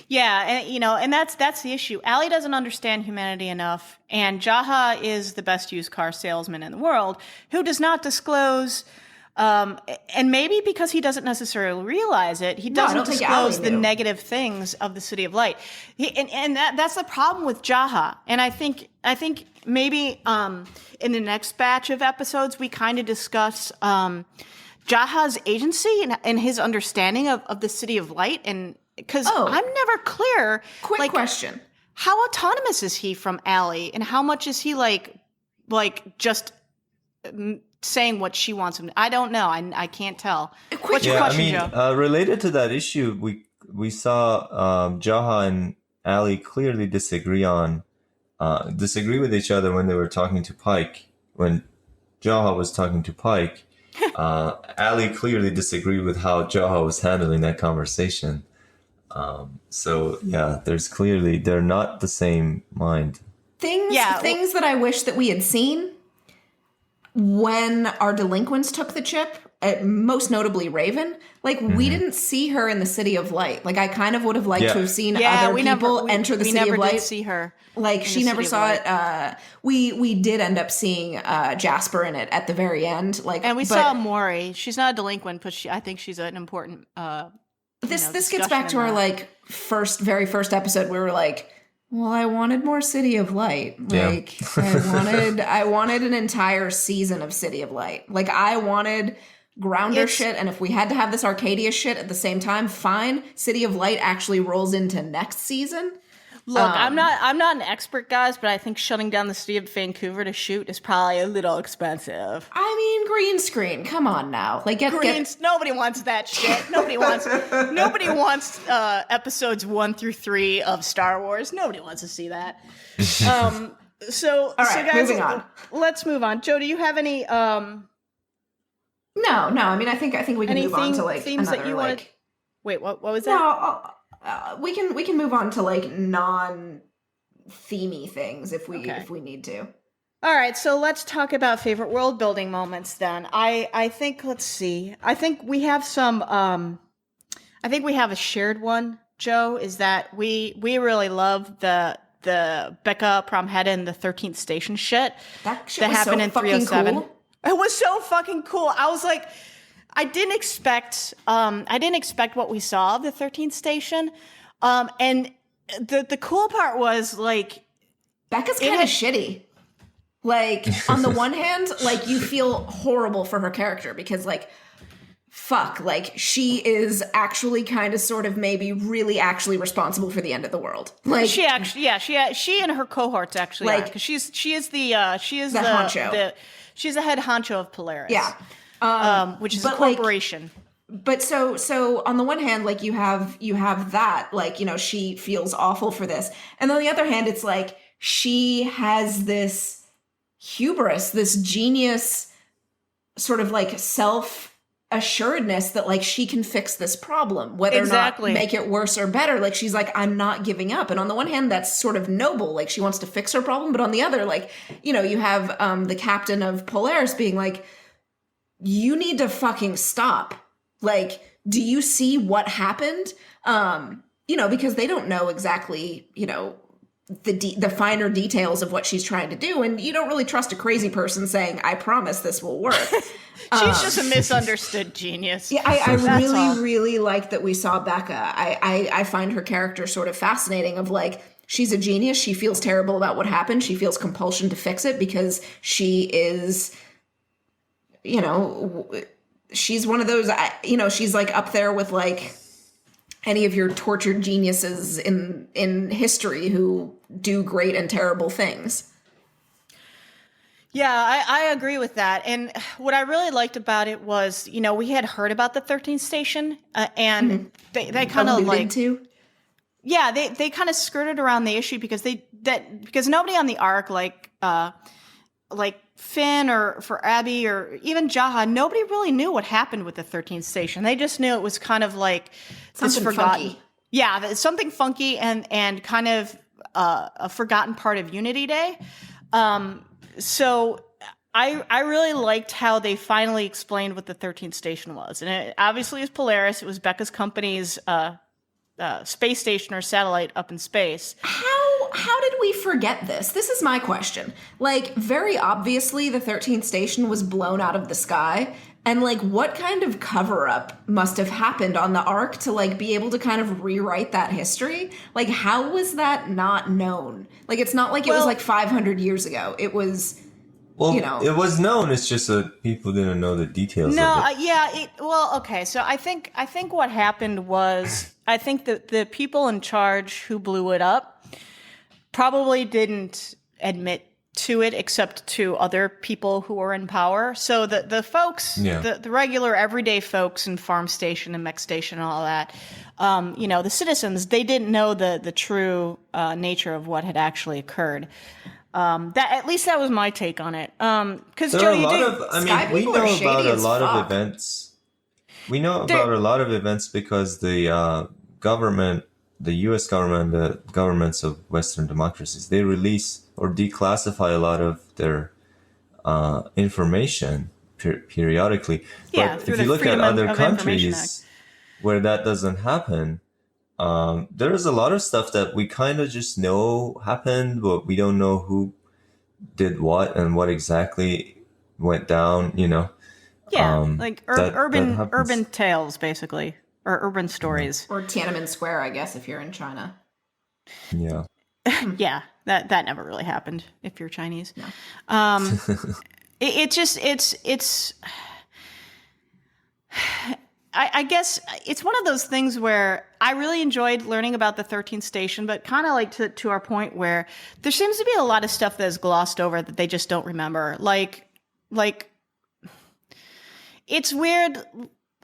Yeah, and that's the issue. Allie doesn't understand humanity enough, and Jaha is the best used car salesman in the world, who does not disclose, and maybe because he doesn't necessarily realize it, he doesn't disclose the negative things of the City of Light. And that's the problem with Jaha. And I think maybe in the next batch of episodes, we kind of discuss Jaha's agency and his understanding of the City of Light. And because I'm never clear. Quick question. How autonomous is he from Allie? And how much is he like just saying what she wants him to? I don't know. I can't tell. What's your question, Joe? Related to that issue, we saw Jaha and Allie clearly disagree with each other when they were talking to Pike. When Jaha was talking to Pike, Allie clearly disagreed with how Jaha was handling that conversation. There's clearly, they're not the same mind. Things that I wish that we had seen when our delinquents took the chip, most notably Raven, like, we didn't see her in the City of Light. Like, I kind of would have liked to have seen other people enter the City of Light. We never did see her. Like, she never saw it. We did end up seeing Jasper in it at the very end. And we saw Maury. She's not a delinquent, but I think she's an important This gets back to our, like, very first episode where we were like, well, I wanted more City of Light. Like, I wanted an entire season of City of Light. Like, I wanted Grounder shit, and if we had to have this Arcadia shit at the same time, fine. City of Light actually rolls into next season. Look, I'm not an expert, guys, but I think shutting down the city of Vancouver to shoot is probably a little expensive. I mean, green screen. Come on now, like nobody wants that shit. Nobody wants episodes 1 through 3 of Star Wars. Nobody wants to see that. All right, so guys, moving on. Let's move on. Joe, do you have any? No. I mean, I think we can move on to, like, themes another, that you like... wanted. Wait, what was that? No, we can move on to like non-themey things if we need to. All right, so let's talk about favorite world building moments then. I think, let's see. I think we have some I think we have a shared one, Joe, is that we really love the Becca Promhead and the 13th Station shit. That shit was happened so in fucking 307. cool. It was so fucking cool. I was like, I didn't expect what we saw of the 13th Station. And the cool part was like, Becca's kind of shitty. Like, on the one hand, like, you feel horrible for her character because, like, fuck, like, she is actually kind of sort of maybe really actually responsible for the end of the world. Like, she and her cohorts actually like, are, because she is the honcho. She's the head honcho of Polaris. Yeah. Which is a corporation. Like, but so on the one hand, like, you have that, like, you know, she feels awful for this. And on the other hand, it's like, she has this hubris, this genius sort of like self-assuredness that like she can fix this problem, whether or not make it worse or better. Like, she's like, I'm not giving up. And on the one hand, that's sort of noble. Like, she wants to fix her problem. But on the other, like, you know, you have the captain of Polaris being like, you need to fucking stop. Like, do you see what happened? You know, because they don't know exactly, you know, the finer details of what she's trying to do, and you don't really trust a crazy person saying, I promise this will work. She's just a misunderstood genius. Yeah, I really like that we saw Becca. I find her character sort of fascinating, of like, she's a genius, she feels terrible about what happened, she feels compulsion to fix it because she is, you know, she's one of those, you know, she's like up there with like any of your tortured geniuses in history who do great and terrible things. Yeah, I agree with that. And what I really liked about it was, you know, we had heard about the 13th Station, and they kind of like, yeah, they kind of skirted around the issue because nobody on the arc, like Finn or for Abby or even Jaha, nobody really knew what happened with the 13th Station. They just knew it was kind of like something this forgotten, funky. Yeah, something funky and kind of a forgotten part of Unity Day. So I really liked how they finally explained what the 13th Station was, and it obviously is Polaris. It was Becca's company's space station or satellite up in space. How did we forget this? This is my question. Like, very obviously, the 13th Station was blown out of the sky. And, like, what kind of cover-up must have happened on the Ark to, like, be able to kind of rewrite that history? Like, how was that not known? Like, it's not like it was, like, 500 years ago. It was, you know. It was known. It's just that people didn't know the details of it. Okay. So I think what happened was, I think that the people in charge who blew it up probably didn't admit to it except to other people who were in power. So the folks, the regular everyday folks in Farm Station and Mech Station and all that, you know, the citizens, they didn't know the true nature of what had actually occurred. At least that was my take on it. Because Joe, we know about a lot of events. We know about a lot of events because the government, the U.S. government, the governments of Western democracies, they release or declassify a lot of their information periodically. Yeah, but if you look at other countries where that doesn't happen, there is a lot of stuff that we kind of just know happened, but we don't know who did what and what exactly went down, you know. Yeah, like urban tales, basically. Or urban stories. Or Tiananmen Square, I guess, if you're in China. Yeah. Yeah, that never really happened if you're Chinese. No. I guess it's one of those things where I really enjoyed learning about the 13th Station, but kind of like to our point where there seems to be a lot of stuff that is glossed over that they just don't remember. Like it's weird.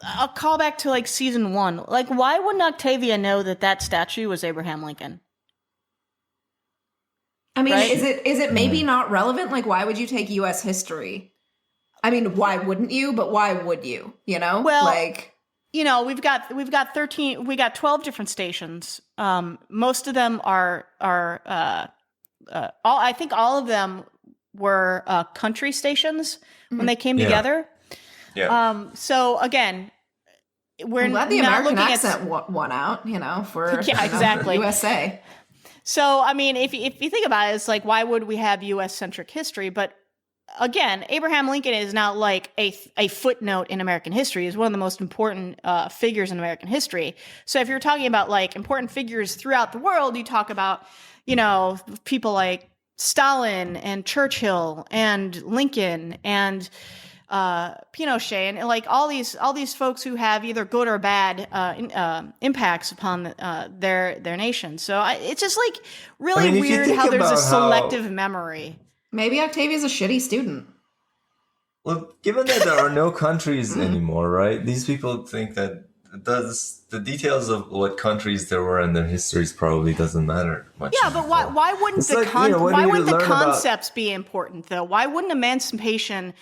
I'll call back to like season 1. Like, why wouldn't Octavia know that statue was Abraham Lincoln? I mean, right? is it maybe not relevant? Like, why would you take U.S. history? I mean, why wouldn't you? But why would you? You know, well, like, you know, we've got 12 different stations. Most of them are I think all of them were country stations when they came together. Yeah. So again, we're I'm glad the not American looking accent won out, you know, for exactly. USA. So, I mean, if you think about it, it's like, why would we have U.S.-centric history? But again, Abraham Lincoln is not like a footnote in American history. He's one of the most important figures in American history. So if you're talking about like important figures throughout the world, you talk about, you know, people like Stalin and Churchill and Lincoln and Pinochet and like all these folks who have either good or bad impacts upon their nation. So it's just like really weird how there's a selective memory. Maybe Octavia's a shitty student. Well, given that there are no countries anymore, right? These people think that the details of what countries there were in their histories probably doesn't matter much. Yeah, but why wouldn't the concepts be important though? Why wouldn't emancipation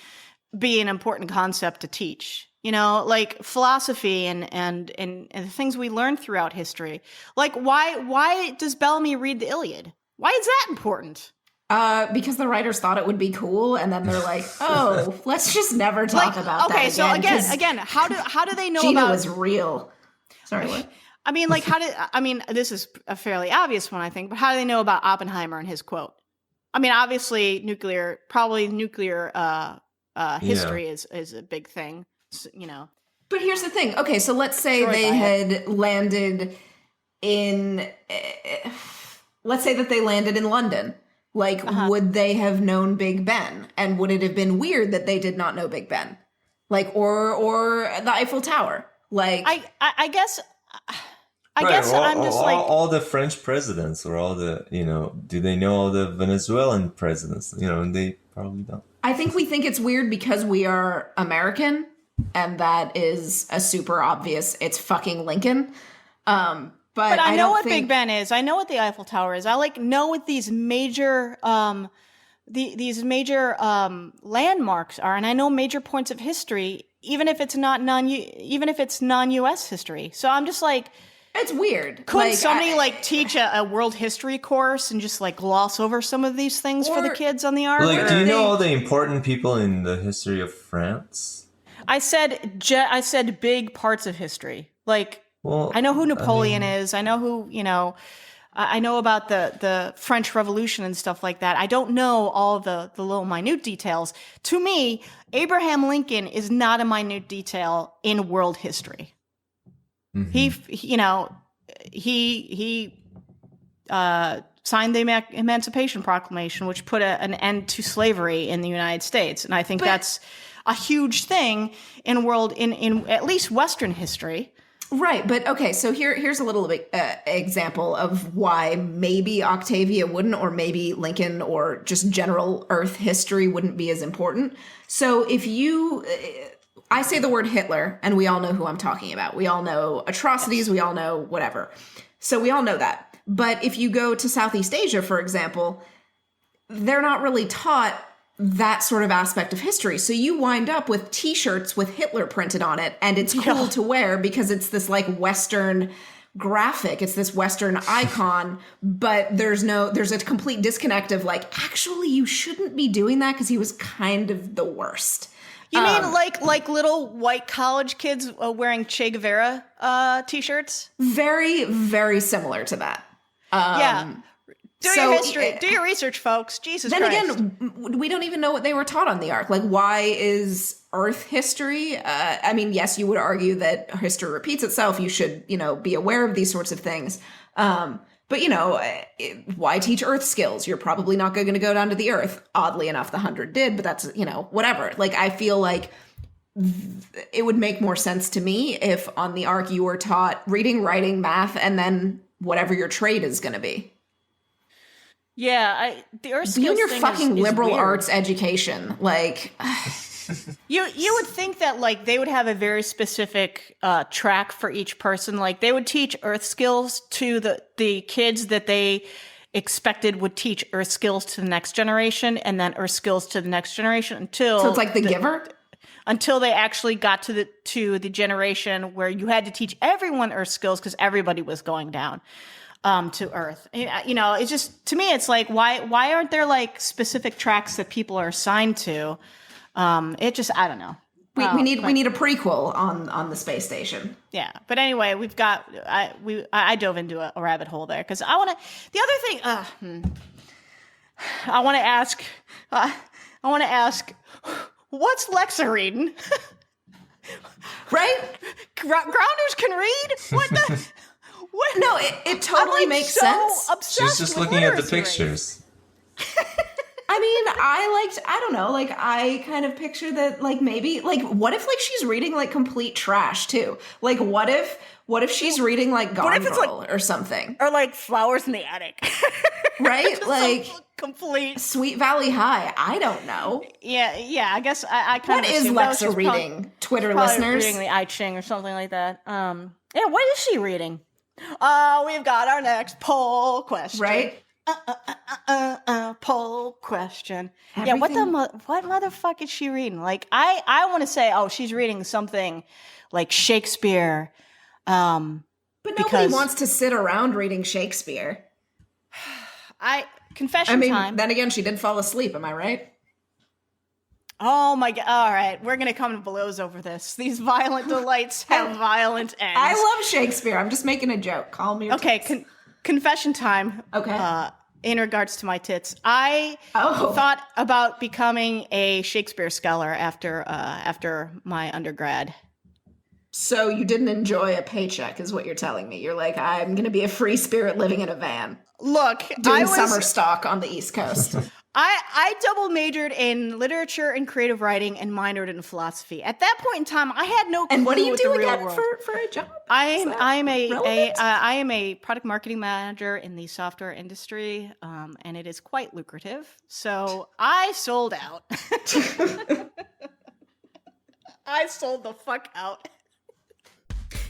be an important concept to teach? You know, like philosophy and the things we learn throughout history. Like why does Bellamy read the Iliad? Why is that important? Because the writers thought it would be cool, and then they're like, "Oh, let's just never talk about that." Okay, so again, how do they know Gina about? was real. Sorry, what? I mean, like, this is a fairly obvious one, I think, but how do they know about Oppenheimer and his quote? I mean, obviously, nuclear history is a big thing, you know. But here's the thing. Okay, so let's say they had landed in. Let's say that they landed in London. Like, would they have known Big Ben? And would it have been weird that they did not know Big Ben? Like, or the Eiffel Tower? Like, I guess. I'm just all the French presidents or all the, you know, do they know all the Venezuelan presidents? You know, and they probably don't. I think we think it's weird because we are American, and that is a super obvious. It's fucking Lincoln. But I know what Big Ben is. I know what the Eiffel Tower is. I like know what these major landmarks are, and I know major points of history, even if it's non-US history. So I'm just like, it's weird. Couldn't somebody teach a world history course and just like gloss over some of these things for the kids on the art? Like, do you know all the important people in the history of France? I said big parts of history. Like, well, I know who Napoleon is. I know who, you know, I know about the French Revolution and stuff like that. I don't know all the little minute details. To me, Abraham Lincoln is not a minute detail in world history. Mm-hmm. He signed the Emancipation Proclamation, which put an end to slavery in the United States. And I think that's a huge thing in at least Western history. Right, but okay, so here's a little bit example of why maybe Octavia wouldn't, or maybe Lincoln, or just general Earth history wouldn't be as important. So if I say the word Hitler, and we all know who I'm talking about. We all know atrocities, we all know whatever. So we all know that. But if you go to Southeast Asia, for example, they're not really taught that sort of aspect of history. So you wind up with t-shirts with Hitler printed on it, and it's cool to wear because it's this like Western graphic. It's this Western icon, but there's a complete disconnect of like, actually you shouldn't be doing that because he was kind of the worst. You mean like little white college kids wearing Che Guevara t-shirts? Very, very similar to that. Yeah. Do your history. Do your research, folks. Jesus Christ. Then again, we don't even know what they were taught on the Ark. Like, why is Earth history? I mean, yes, you would argue that history repeats itself. You should, you know, be aware of these sorts of things. But, you know, why teach Earth skills? You're probably not going to go down to the Earth. Oddly enough, the 100 did, but that's, you know, whatever. Like, I feel like it would make more sense to me if on the Ark you were taught reading, writing, math, and then whatever your trade is going to be. Yeah, the Earth skills you and your thing fucking is liberal weird. arts education, like you would think that like they would have a very specific track for each person. Like they would teach Earth skills to the kids that they expected would teach Earth skills to the next generation, and then Earth skills to the next generation until. So it's like The Giver. until they actually got to the generation where you had to teach everyone Earth skills because everybody was going down to Earth. You know, it's just, to me, it's like, why aren't there like specific tracks that people are assigned to? It just, I don't know. We need a prequel on the space station. Yeah, but anyway, I dove into a rabbit hole there because I want to. The other thing, I want to ask, what's Lexa reading? Right? Grounders can read. What the? What? No, it totally makes sense. She's just looking at the pictures. I mean, I don't know, like, I kind of picture that, like, maybe, like, what if, like, she's reading, like, complete trash, too? Like, what if she's reading, like, Gone Girl or something? Or, like, Flowers in the Attic. Right? Like, complete. Sweet Valley High. I don't know. Yeah, I guess I kind of What is Lexa reading, Twitter listeners? Reading the I Ching or something like that. Yeah, what is she reading? We've got our next poll question. Right? Poll question. Everything. Yeah, what motherfucker is she reading? Like, I want to say, oh, she's reading something like Shakespeare. But nobody wants to sit around reading Shakespeare. Confession time. Then again, she did fall asleep. Am I right? Oh my god! All right, we're gonna come to blows over this. These violent delights have violent ends. I love Shakespeare. I'm just making a joke. Call me. Okay. Confession time. Okay. In regards to my tits, I thought about becoming a Shakespeare scholar after my undergrad. So you didn't enjoy a paycheck, is what you're telling me. You're like, I'm going to be a free spirit living in a van. Look, doing summer stock on the East Coast. I double majored in literature and creative writing and minored in philosophy. At that point in time, I had no clue. And what do you do again for a job? I am a product marketing manager in the software industry, and it is quite lucrative. So I sold out. I sold the fuck out.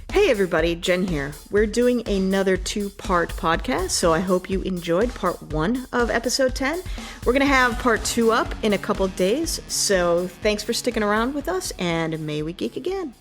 Hey everybody, Jen here. We're doing another 2-part podcast, so I hope you enjoyed part 1 of episode 10. We're going to have part 2 up in a couple days, so thanks for sticking around with us, and may we geek again.